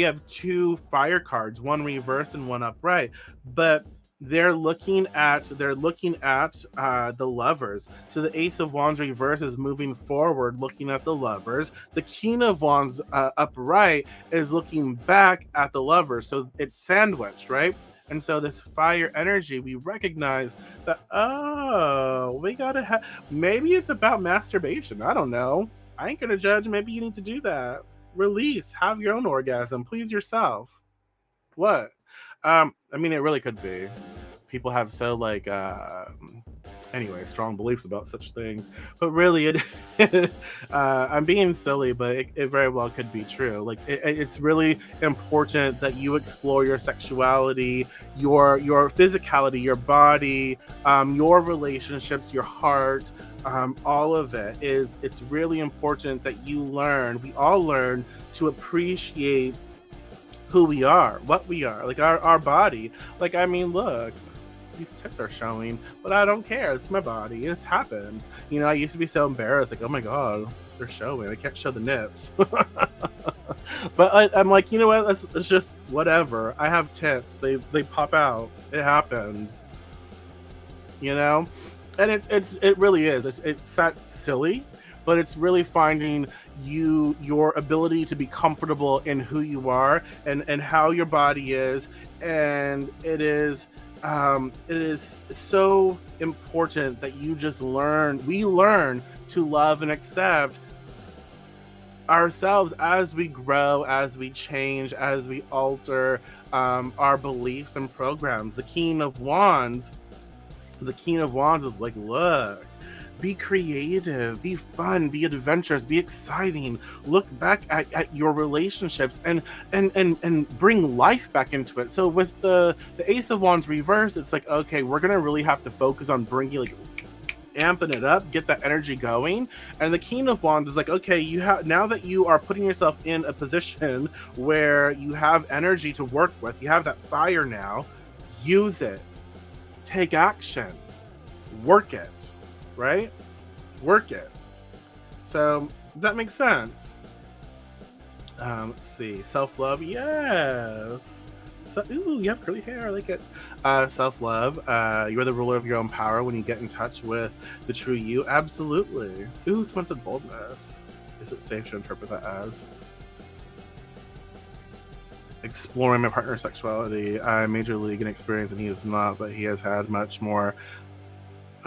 have two fire cards, one reverse and one upright. But they're looking at the lovers. So the Ace of Wands reverse is moving forward, looking at the lovers. The King of Wands upright is looking back at the lovers. So it's sandwiched, right? And so this fire energy, we recognize that, oh, we gotta have, maybe it's about masturbation. I don't know. I ain't gonna judge. Maybe you need to do that. Release, have your own orgasm, please yourself. What? I mean, it really could be. People have so like anyway, strong beliefs about such things, but really I'm being silly, but it very well could be true. Like it's really important that you explore your sexuality, your physicality, your body, your relationships, your heart. All of it's really important that we all learn to appreciate who we are, what we are, like our body. Like, I mean, look, these tits are showing, but I don't care. It's my body. It happens. You know, I used to be so embarrassed, like, oh my God, they're showing. I can't show the nips. But I'm like, you know what? It's just whatever. I have tits. They pop out. It happens. You know? And it really is. It's that silly, but it's really finding your ability to be comfortable in who you are and how your body is. And it is so important that we learn to love and accept ourselves as we grow, as we change, as we alter our beliefs and programs. The King of Wands is like, look, be creative, be fun, be adventurous, be exciting. Look back at your relationships and bring life back into it. So with the Ace of Wands reverse, it's like, okay, we're gonna really have to focus on bringing like amping it up, get that energy going. And the King of Wands is like, okay, you have, now that you are putting yourself in a position where you have energy to work with, you have that fire now, use it, take action, work it, right? Work it. So that makes sense. Let's see, self-love, yes. So, ooh, you have curly hair. I like it. Self-love. You're the ruler of your own power when you get in touch with the true you. Absolutely. Ooh, someone said boldness. Is it safe to interpret that as exploring my partner's sexuality? I'm major league in experience, and he is not, but he has had much more.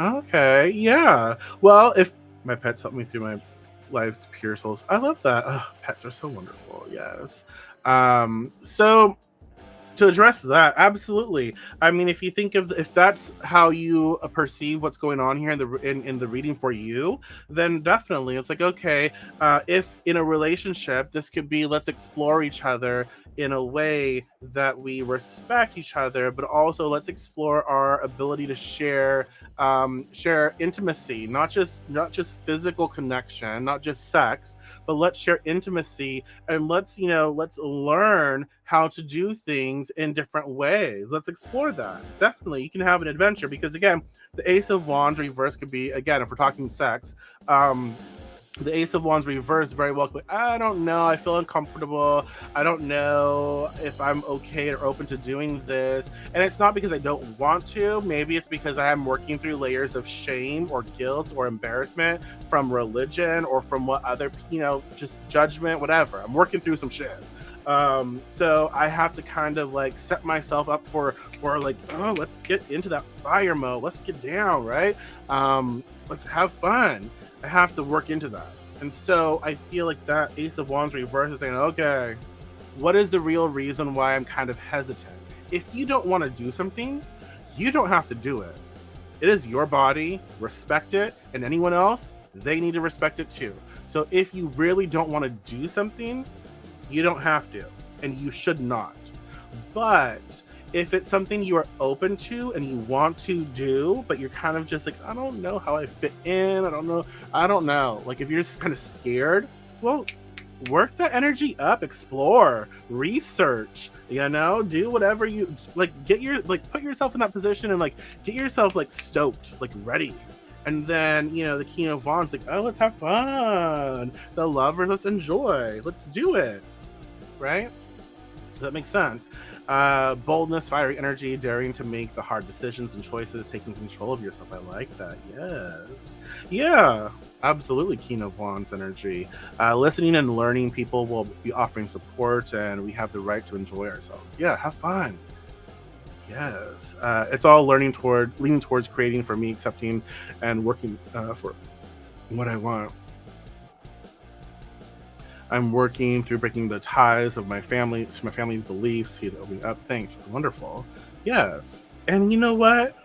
Okay, yeah. Well, if my pets help me through my life's pure souls, I love that. Oh, pets are so wonderful. Yes. So to address that, absolutely. I mean, if you think of, if that's how you perceive what's going on here in the reading for you, then definitely it's like, okay, if in a relationship, this could be, let's explore each other in a way that we respect each other, but also let's explore our ability to share intimacy, not just physical connection, not just sex, but let's share intimacy, and let's learn how to do things in different ways. Let's explore that. Definitely, you can have an adventure, because again, the Ace of Wands reverse could be, again, if we're talking sex, the Ace of Wands reverse very well could be, I don't know, I feel uncomfortable, I don't know if I'm okay or open to doing this. And it's not because I don't want to, maybe it's because I am working through layers of shame or guilt or embarrassment from religion or from what other, just judgment, whatever. I'm working through some shit. So I have to kind of like set myself up for like, oh, let's get into that fire mode, let's get down, right? Let's have fun. I have to work into that. And so I feel like that Ace of Wands reverse is saying, okay, what is the real reason why I'm kind of hesitant? If you don't want to do something, you don't have to do it. It is your body, respect it, and anyone else, they need to respect it too. So if you really don't want to do something, you don't have to, and you should not. But if it's something you are open to and you want to do, but you're kind of just like, I don't know how I fit in, I don't know. Like if you're just kind of scared, well, work that energy up, explore, research, do whatever you like, put yourself in that position and like get yourself like stoked, like ready. And then, the King of Wands, like, oh, let's have fun. The lovers, let's enjoy. Let's do it. Right? So that makes sense. Boldness, fiery energy, daring to make the hard decisions and choices, taking control of yourself. I like that. Yes. Yeah, absolutely. King of Wands energy. Listening and learning, people will be offering support, and we have the right to enjoy ourselves. Yeah, have fun. Yes. It's all leaning towards creating for me, accepting and working for what I want. I'm working through breaking the ties of my family's beliefs. He's opening up. Thanks. Wonderful. Yes. And you know what?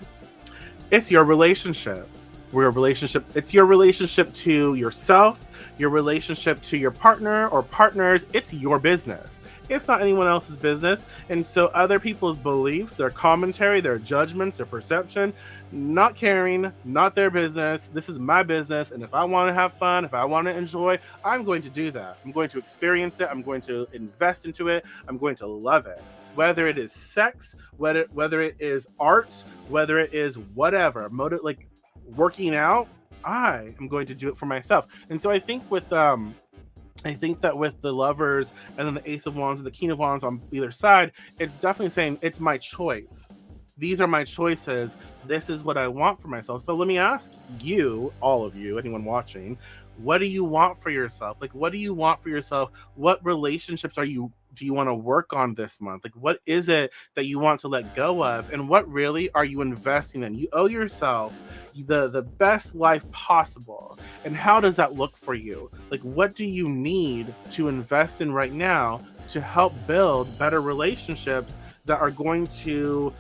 It's your relationship. It's your relationship to yourself, your relationship to your partner or partners. It's your business. It's not anyone else's business. And so other people's beliefs, their commentary, their judgments, their perception, not caring, not their business. This is my business. And if I want to have fun, if I want to enjoy, I'm going to do that. I'm going to experience it. I'm going to invest into it. I'm going to love it. Whether it is sex, whether it is art, whether it is whatever, like working out, I am going to do it for myself. And so I think that with the lovers and then the Ace of Wands and the King of Wands on either side, it's definitely saying it's my choice. These are my choices. This is what I want for myself. So let me ask you, all of you, anyone watching, What do you want for yourself? Like, what do you want for yourself? What relationships do you want to work on this month? Like, what is it that you want to let go of? And what really are you investing in? You owe yourself the best life possible. And how does that look for you? Like, what do you need to invest in right now to help build better relationships that are going to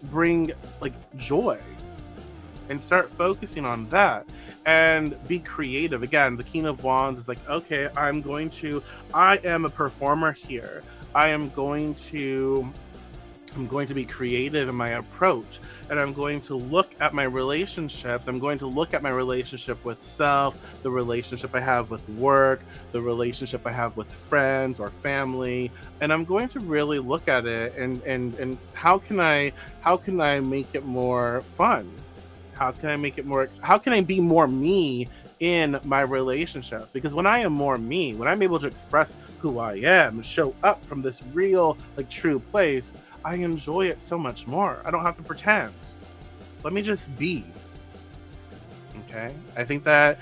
bring like joy? And start focusing on that and be creative. Again, the King of Wands is like, okay, I am a performer here. I am going to I'm going to be creative in my approach, and I'm going to look at my relationships. I'm going to look at my relationship with self, the relationship I have with work, the relationship I have with friends or family, and I'm going to really look at it and how can I make it more fun? How can I make it more how can I be more me in my relationships? Because when I am more me, when I'm able to express who I am and show up from this real like true place, I enjoy it so much more. I don't have to pretend. Let me just be. Okay. I think that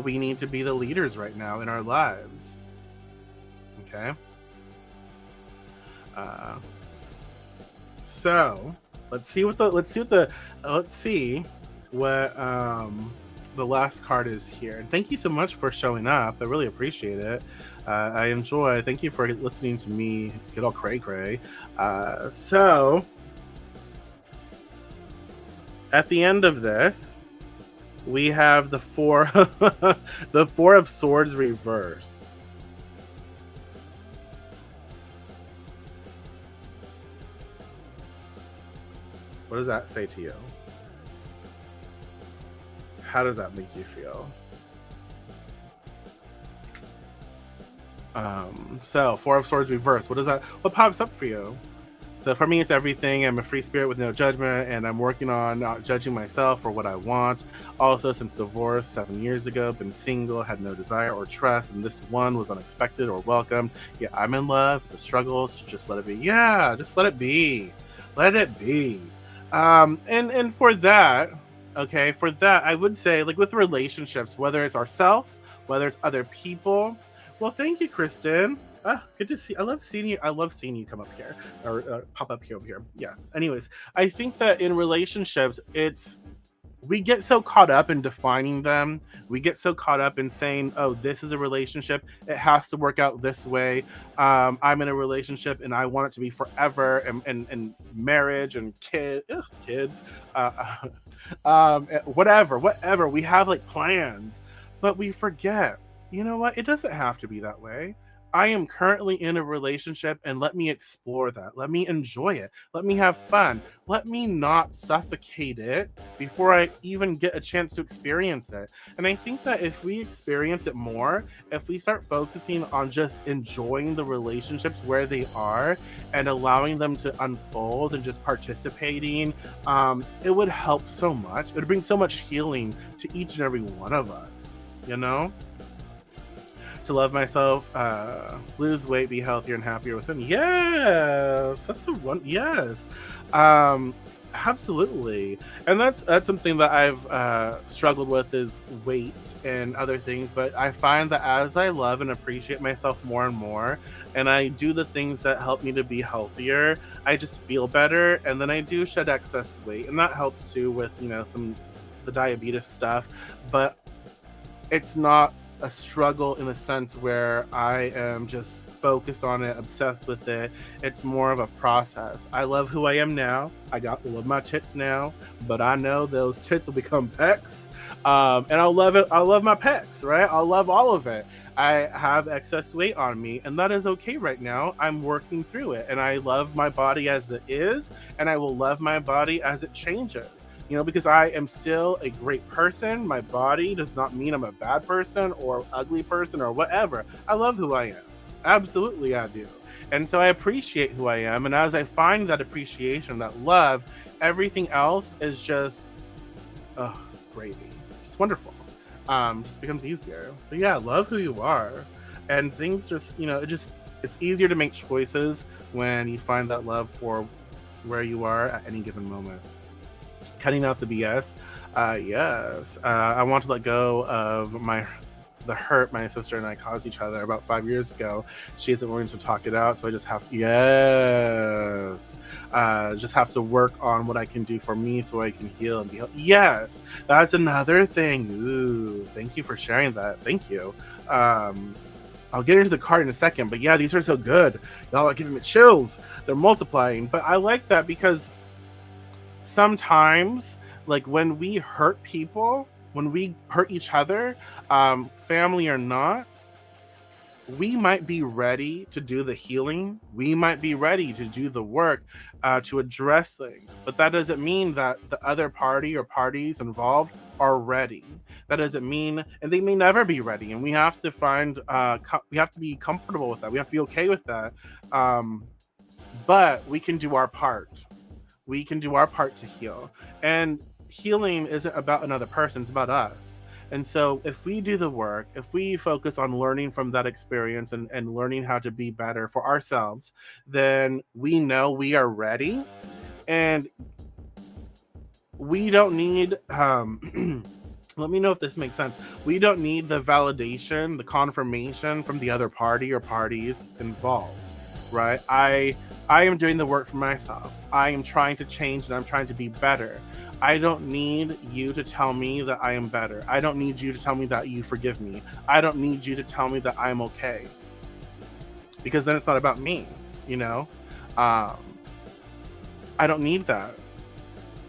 we need to be the leaders right now in our lives. Okay. Uh, so let's see what the last card is here. And thank you so much for showing up. I really appreciate it. I enjoy. Thank you for listening to me get all cray cray. So at the end of this, we have the the Four of Swords reverse. What does that say to you? How does that make you feel? So Four of Swords reverse. What pops up for you? So for me, it's everything. I'm a free spirit with no judgment, and I'm working on not judging myself for what I want. Also, since divorce 7 years ago, been single, had no desire or trust, and this one was unexpected or welcomed. Yeah, I'm in love. It's a struggle, so just let it be. Yeah, just let it be. Let it be. And for that, okay, for that, I would say, like with relationships, whether it's ourself, whether it's other people. Well, thank you, Kristen. Good to see. I love seeing you. I love seeing you come up here or pop up here over here. Yes. Anyways, I think that in relationships, we get so caught up in defining them. We get so caught up in saying, "Oh, this is a relationship. It has to work out this way. I'm in a relationship, and I want it to be forever." And marriage and kids, whatever. We have like plans, but we forget. You know what? It doesn't have to be that way. I am currently in a relationship, and let me explore that. Let me enjoy it. Let me have fun. Let me not suffocate it before I even get a chance to experience it. And I think that if we experience it more, if we start focusing on just enjoying the relationships where they are and allowing them to unfold and just participating, it would help so much. It would bring so much healing to each and every one of us, you know? To love myself, lose weight, be healthier and happier within. Yes, that's the one. Yes, absolutely. And that's something that I've struggled with is weight and other things. But I find that as I love and appreciate myself more and more, and I do the things that help me to be healthier, I just feel better, and then I do shed excess weight, and that helps too with some the diabetes stuff. But it's not a struggle in the sense where I am just focused on it, obsessed with it. It's more of a process. I love who I am now. Love my tits now, but I know those tits will become pecs. And I'll love it. I'll love my pecs, right? I'll love all of it. I have excess weight on me, and that is okay right now. I'm working through it, and I love my body as it is, and I will love my body as it changes. Because I am still a great person. My body does not mean I'm a bad person or ugly person or whatever. I love who I am. Absolutely, I do. And so I appreciate who I am. And as I find that appreciation, that love, everything else is just gravy. It's wonderful. Just becomes easier. So yeah, love who you are. And things just, it's easier to make choices when you find that love for where you are at any given moment. Cutting out the BS. Yes. I want to let go of my the hurt my sister and I caused each other about 5 years ago. She isn't willing to talk it out, so I just have to, yes, just have to work on what I can do for me so I can heal and be healed. Yes, that's another thing. Ooh, thank you for sharing that. Thank you. I'll get into the card in a second, but yeah, these are so good. Y'all are giving me chills. They're multiplying, but I like that because sometimes, like when we hurt people, when we hurt each other, family or not, we might be ready to do the healing. We might be ready to do the work to address things. But that doesn't mean that the other party or parties involved are ready. That doesn't mean, and they may never be ready. And we have to find, we have to be comfortable with that. We have to be okay with that. But we can do our part. We can do our part to heal. And healing isn't about another person, it's about us. And so if we do the work, if we focus on learning from that experience and learning how to be better for ourselves, then we know we are ready. And we don't need let me know if this makes sense. We don't need the validation, the confirmation from the other party or parties involved, right? I am doing the work for myself. I am trying to change and I'm trying to be better. I don't need you to tell me that I am better. I don't need you to tell me that you forgive me. I don't need you to tell me that I'm okay. Because then it's not about me, you know? I don't need that.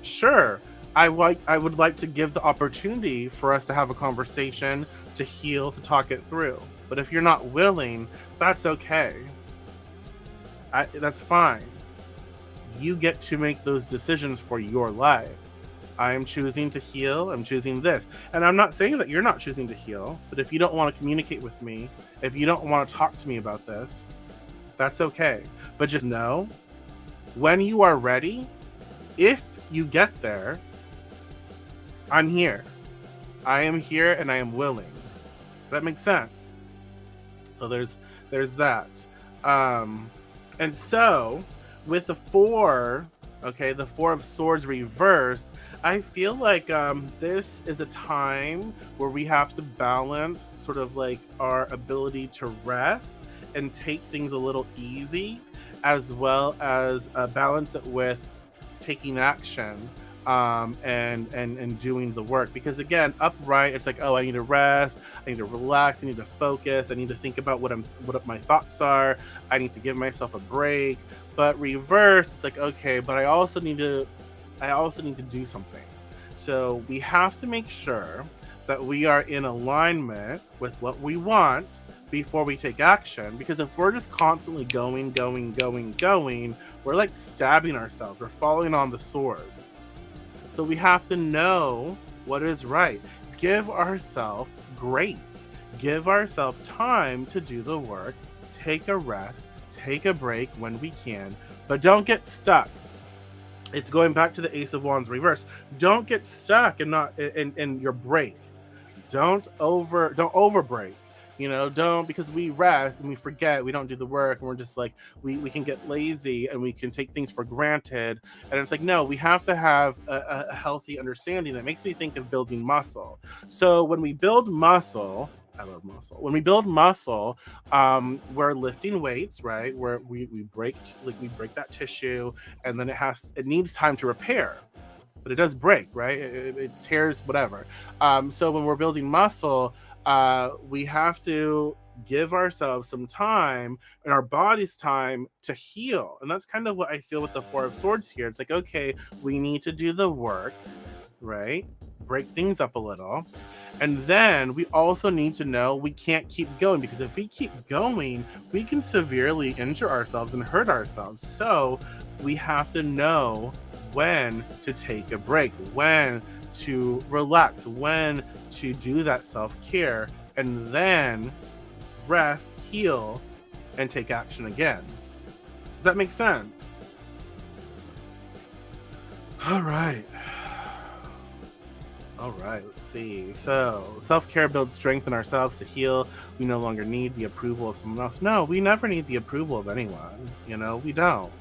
Sure, I would like to give the opportunity for us to have a conversation, to heal, to talk it through. But if you're not willing, that's okay. That's fine. You get to make those decisions for your life. I am choosing to heal. I'm choosing this. And I'm not saying that you're not choosing to heal, but if you don't want to communicate with me, if you don't want to talk to me about this, that's okay. But just know, when you are ready, if you get there, I'm here. I am here and I am willing. That makes sense. So there's that. And so with the 4, okay, the 4 of Swords reversed, I feel like this is a time where we have to balance sort of like our ability to rest and take things a little easy, as well as balance it with taking action and doing the work. Because again, upright, it's like, oh, I need to rest, I need to relax, I need to focus, I need to think about what my thoughts are, I need to give myself a break. But reverse, it's like, okay, but I also need to do something. So we have to make sure that we are in alignment with what we want before we take action. Because if we're just constantly going, we're like stabbing ourselves, we're falling on the swords. So we have to know what is right. Give ourselves grace. Give ourselves time to do the work. Take a rest. Take a break when we can. But don't get stuck. It's going back to the Ace of Wands reverse. Don't get stuck and not in your break. Don't over break. You know, don't, because we rest and we forget, we don't do the work, and we're just like, we can get lazy and we can take things for granted. And it's like, no, we have to have a healthy understanding. That makes me think of building muscle. So when we build muscle, I love muscle. When we build muscle, we're lifting weights, right? Where we break that tissue, and then it needs time to repair. But it does break, right? It tears, whatever. So when we're building muscle, we have to give ourselves some time and our body's time to heal. And that's kind of what I feel with the 4 of Swords here. It's like, okay, we need to do the work, right? Break things up a little. And then we also need to know we can't keep going, because if we keep going, we can severely injure ourselves and hurt ourselves. So we have to know when to take a break, when to relax, when to do that self-care, and then rest, heal, and take action again. Does that make sense? All right, let's see. So self-care builds strength in ourselves to heal. We no longer need the approval of someone else. No, we never need the approval of anyone. You know, we don't.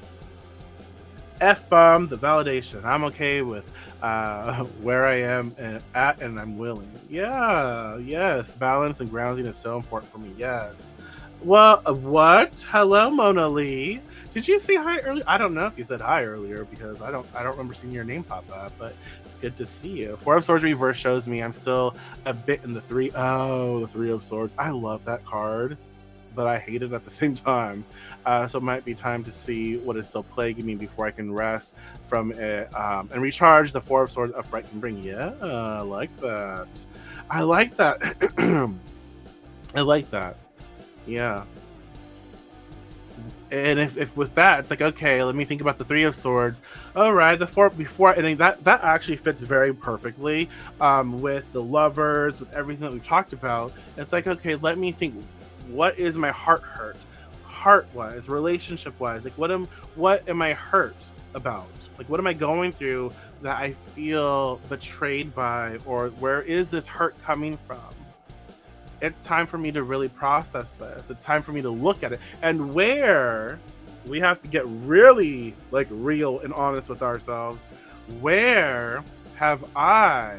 F-bomb the validation. I'm okay with where I am at, and I'm willing. Yeah, yes. Balance and grounding is so important for me. Yes. Well, what? Hello, Mona Lee. Did you say hi earlier? I don't know if you said hi earlier because I don't remember seeing your name pop up, but good to see you. Four of Swords reverse shows me I'm still a bit in the three. Oh, the Three of Swords. I love that card, but I hate it at the same time. So it might be time to see what is still plaguing me before I can rest from it and recharge the Four of Swords upright can bring. Yeah, I like that. I like that. I like that. Yeah. And if with that, it's like, okay, let me think about the Three of Swords. All right, the four before, and that actually fits very perfectly with the lovers, with everything that we've talked about. It's like, okay, let me think. What is my heart wise, relationship wise? Like, what am I hurt about? Like, what am I going through that I feel betrayed by, or where is this hurt coming from? It's time for me to really process this. It's time for me to look at it. And where we have to get really like real and honest with ourselves. Where have I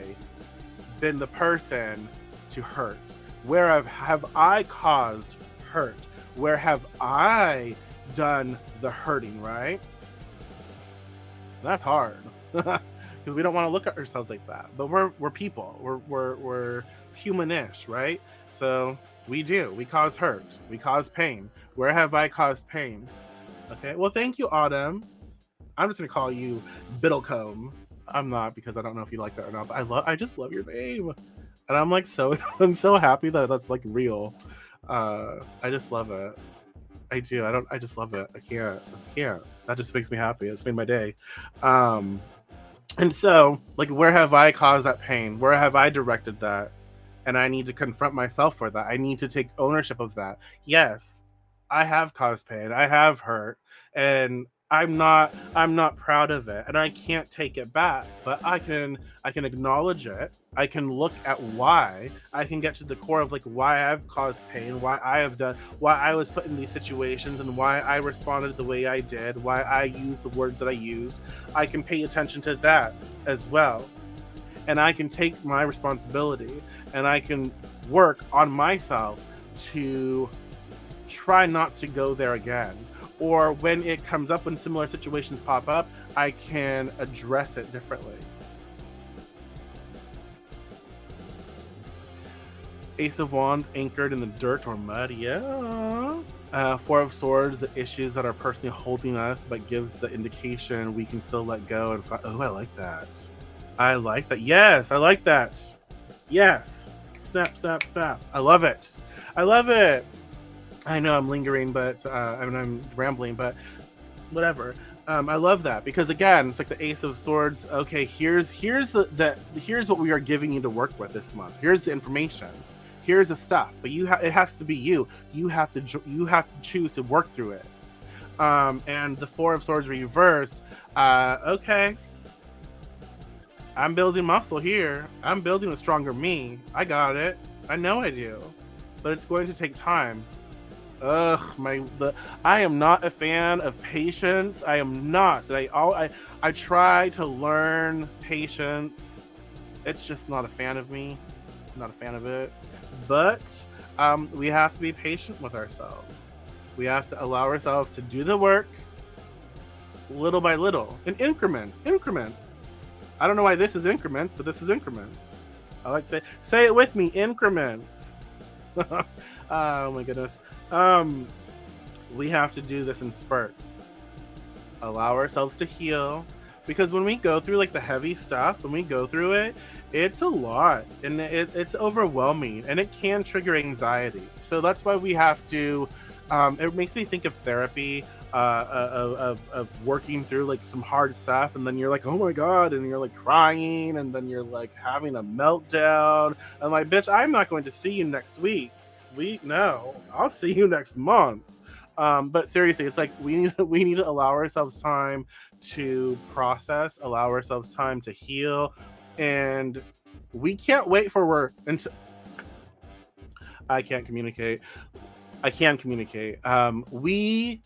been the person to hurt? Where have I caused hurt? Where have I done the hurting, right? That's hard. Because we don't want to look at ourselves like that. But we're people. We're humanish, right? So we cause hurt, we cause pain. Where have I caused pain? Okay, well, thank you, Autumn. I'm just gonna call you Biddlecombe. I'm not, because I don't know if you like that or not, but I just love your name, and I'm like so I'm so happy that that's like real. I just love it. I do. I just love it. I can't. That just makes me happy. It's made my day. And so, like, where have I caused that pain? Where have I directed that? And I need to confront myself for that. I need to take ownership of that. Yes, I have caused pain. I have hurt, and I'm not proud of it, and I can't take it back. But I can acknowledge it. I can look at why. I can get to the core of like why I've caused pain, why I was put in these situations, and why I responded the way I did, why I used the words that I used. I can pay attention to that as well, and I can take my responsibility, and I can work on myself to try not to go there again. Or when it comes up, when similar situations pop up, I can address it differently. Ace of Wands anchored in the dirt or mud. Yeah. Four of Swords, the issues that are personally holding us, but gives the indication we can still let go and oh, I like that. I like that. Yes, I like that. Yes. Snap, snap, snap. I love it. I love it. I know I'm lingering, but I'm rambling, but whatever. I love that because again, it's like the Ace of Swords. Okay, here's here's what we are giving you to work with this month. Here's the information. Here's the stuff, but it has to be you. You have to choose to work through it. And the Four of Swords reversed. Okay, I'm building muscle here. I'm building a stronger me. I got it. I know I do, but it's going to take time. I am not a fan of patience. I am not. I try to learn patience. It's just not a fan of me. I'm not a fan of it. But we have to be patient with ourselves. We have to allow ourselves to do the work little by little in increments. Increments. I don't know why this is increments, but this is increments. I like to say it with me, increments. Oh my goodness. We have to do this in spurts. Allow ourselves to heal. Because when we go through like the heavy stuff, when we go through it, it's a lot and it's overwhelming and it can trigger anxiety. So that's why we have to, it makes me think of therapy, of working through like some hard stuff, and then you're like, oh my God, and you're like crying, and then you're like having a meltdown. I'm like, bitch, I'm not going to see you next week. No, I'll see you next month. But seriously, it's like we need to allow ourselves time to process, allow ourselves time to heal, and we can't wait for work until I can't communicate. I can communicate. We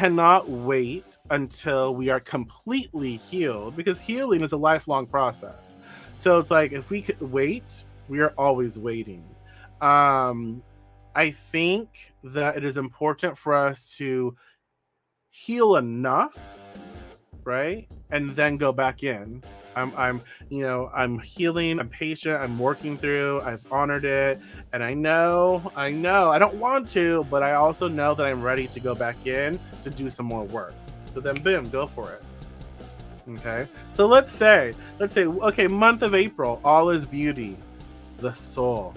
cannot wait until we are completely healed, because healing is a lifelong process. So it's like, if we could wait, we are always waiting. Um, I think that it is important for us to heal enough, right? And then go back in. I'm healing, I'm patient, I'm working through, I've honored it, and I know, I don't want to, but I also know that I'm ready to go back in to do some more work. So then, boom, go for it. Okay. So okay, month of April, all is beauty, the soul.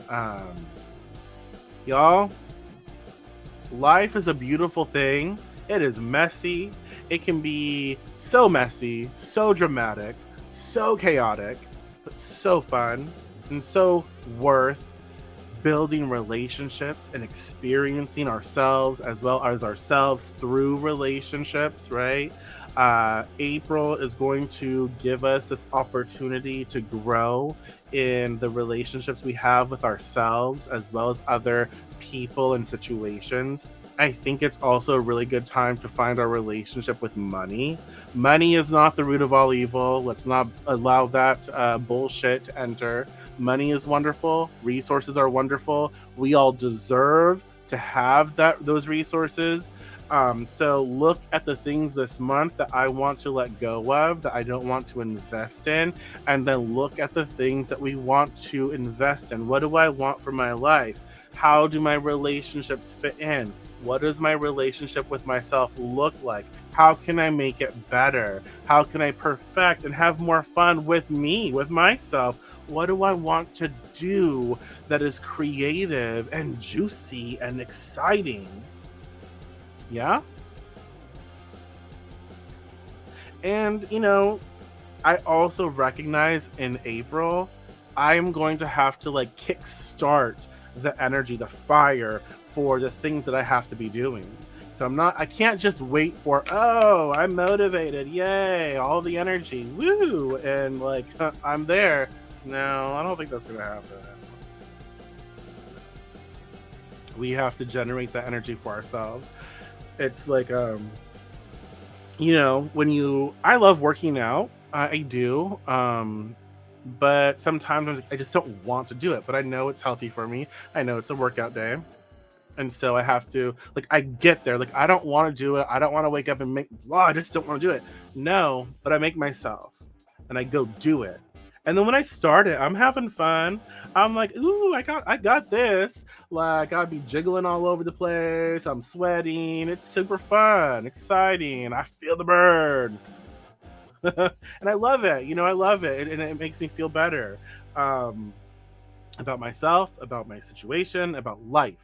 Um, y'all, life is a beautiful thing. It is messy. It can be so messy, so dramatic, so chaotic, but so fun and so worth building relationships and experiencing ourselves as well as ourselves through relationships, right? April is going to give us this opportunity to grow in the relationships we have with ourselves as well as other people and situations. I think it's also a really good time to find our relationship with money. Money is not the root of all evil. Let's not allow that bullshit to enter. Money is wonderful. Resources are wonderful. We all deserve to have those resources. So look at the things this month that I want to let go of, that I don't want to invest in, and then look at the things that we want to invest in. What do I want for my life? How do my relationships fit in? What does my relationship with myself look like? How can I make it better? How can I perfect and have more fun with me, with myself? What do I want to do that is creative and juicy and exciting? Yeah. And, I also recognize in April, I'm going to have to like kickstart the energy, the fire for the things that I have to be doing. So I can't just wait for, oh, I'm motivated. Yay. All the energy. Woo. And like, I'm there. No, I don't think that's going to happen. We have to generate that energy for ourselves. It's like, I love working out. I do. But sometimes I just don't want to do it, but I know it's healthy for me. I know it's a workout day. And so I have to, like, I get there. Like, I don't want to do it. I don't want to wake up and I just don't want to do it. No, but I make myself and I go do it. And then when I start it, I'm having fun. I'm like, ooh, I got this. Like, I'll be jiggling all over the place. I'm sweating. It's super fun, exciting. I feel the burn. And I love it. I love it. And it makes me feel better about myself, about my situation, about life.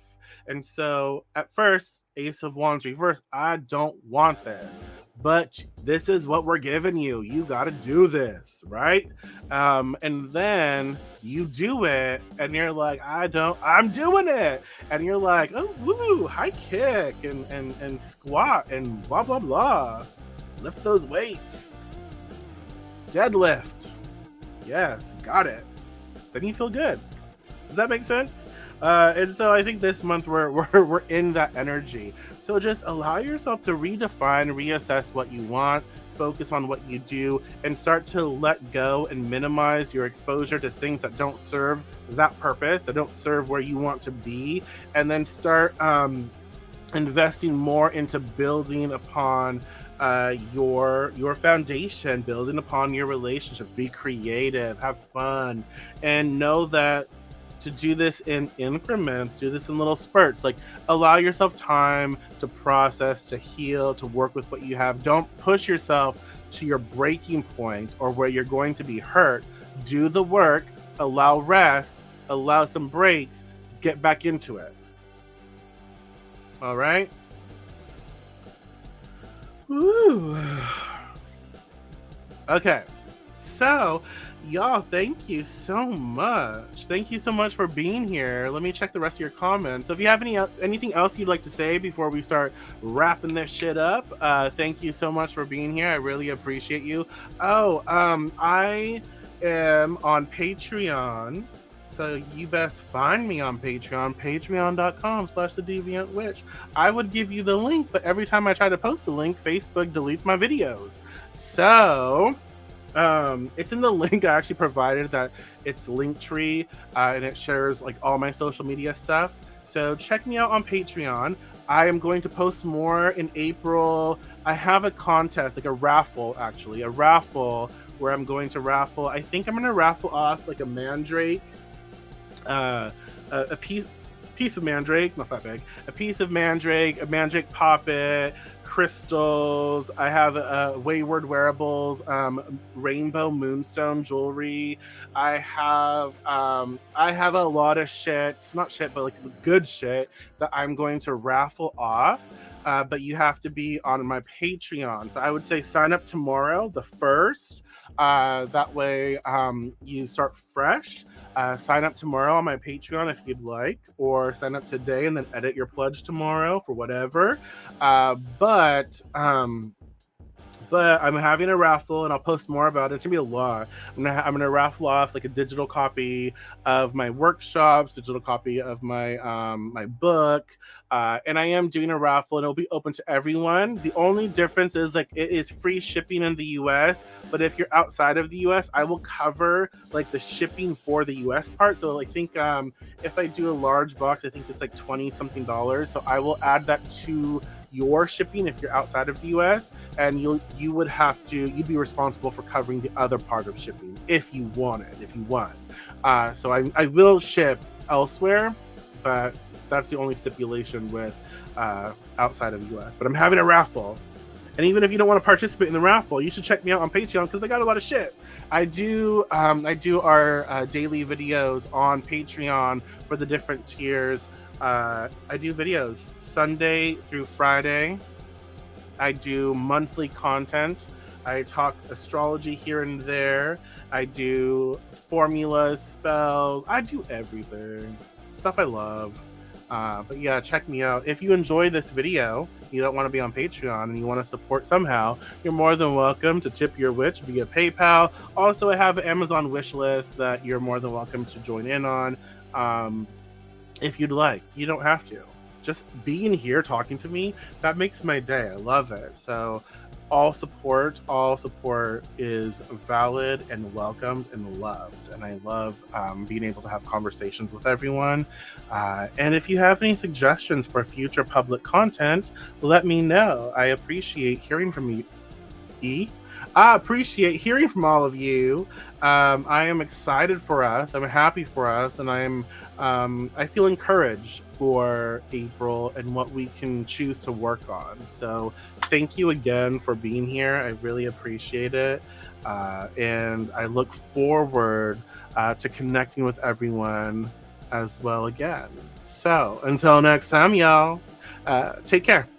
And so at first, Ace of Wands reverse, I don't want this. But this is what we're giving you. You got to do this, right? And then you do it, and you're like, I'm doing it. And you're like, oh, woo, high kick and squat and blah, blah, blah. Lift those weights. Deadlift. Yes, got it. Then you feel good. Does that make sense? And so I think this month we're in that energy. So just allow yourself to redefine, reassess what you want, focus on what you do, and start to let go and minimize your exposure to things that don't serve that purpose, that don't serve where you want to be, and then start investing more into building upon your foundation, building upon your relationship. Be creative, have fun, and know that to do this in increments, do this in little spurts. Like, allow yourself time to process, to heal, to work with what you have. Don't push yourself to your breaking point or where you're going to be hurt. Do the work, allow rest, allow some breaks, get back into it. All right? Woo. Okay. So, y'all, thank you so much. Thank you so much for being here. Let me check the rest of your comments. So if you have anything else you'd like to say before we start wrapping this shit up, thank you so much for being here. I really appreciate you. I am on Patreon. So you best find me on Patreon, patreon.com/thedeviantwitch. I would give you the link, but every time I try to post the link, Facebook deletes my videos. So it's in the link I actually provided, that it's Linktree, and it shares like all my social media stuff. So check me out on Patreon. I am going to post more in April. I have a contest, like a raffle, where I'm going to raffle. I think I'm going to raffle off like a mandrake, uh, a piece of mandrake, not that big, a piece of mandrake, a mandrake poppet, crystals. I have Wayward Wearables, rainbow moonstone jewelry. I have a lot of shit, not shit, but like good shit that I'm going to raffle off. But you have to be on my Patreon. So I would say sign up tomorrow, the 1st. That way you start fresh. Sign up tomorrow on my Patreon if you'd like, or sign up today and then edit your pledge tomorrow for whatever. But I'm having a raffle, and I'll post more about it. It's gonna be a lot. I'm gonna raffle off like a digital copy of my workshops, digital copy of my my book, and I am doing a raffle, and it'll be open to everyone. The only difference is like it is free shipping in the U.S., but if you're outside of the U.S., I will cover like the shipping for the U.S. part. So I think if I do a large box, I think it's like $20-something. So I will add that to your shipping if you're outside of the US, and you'd be responsible for covering the other part of shipping if you want. So I will ship elsewhere, but that's the only stipulation with outside of the US. But I'm having a raffle, and even if you don't want to participate in the raffle, you should check me out on Patreon because I got a lot of shit. I do our daily videos on Patreon for the different tiers. I do videos Sunday through Friday. I do monthly content. I talk astrology here and there. I do formulas, spells. I do everything. Stuff I love. But yeah, check me out. If you enjoy this video, you don't want to be on Patreon, and you want to support somehow, you're more than welcome to tip your witch via PayPal. Also, I have an Amazon wish list that you're more than welcome to join in on. If you'd like. You don't have to. Just being here talking to me, that makes my day. I love it. So all support is valid and welcomed and loved. And I love being able to have conversations with everyone. And if you have any suggestions for future public content, let me know. I appreciate hearing from you. I appreciate hearing from all of you. I am excited for us. I'm happy for us, and I feel encouraged for April and what we can choose to work on. So thank you again for being here. I really appreciate it. And I look forward to connecting with everyone as well again. So until next time, y'all, take care.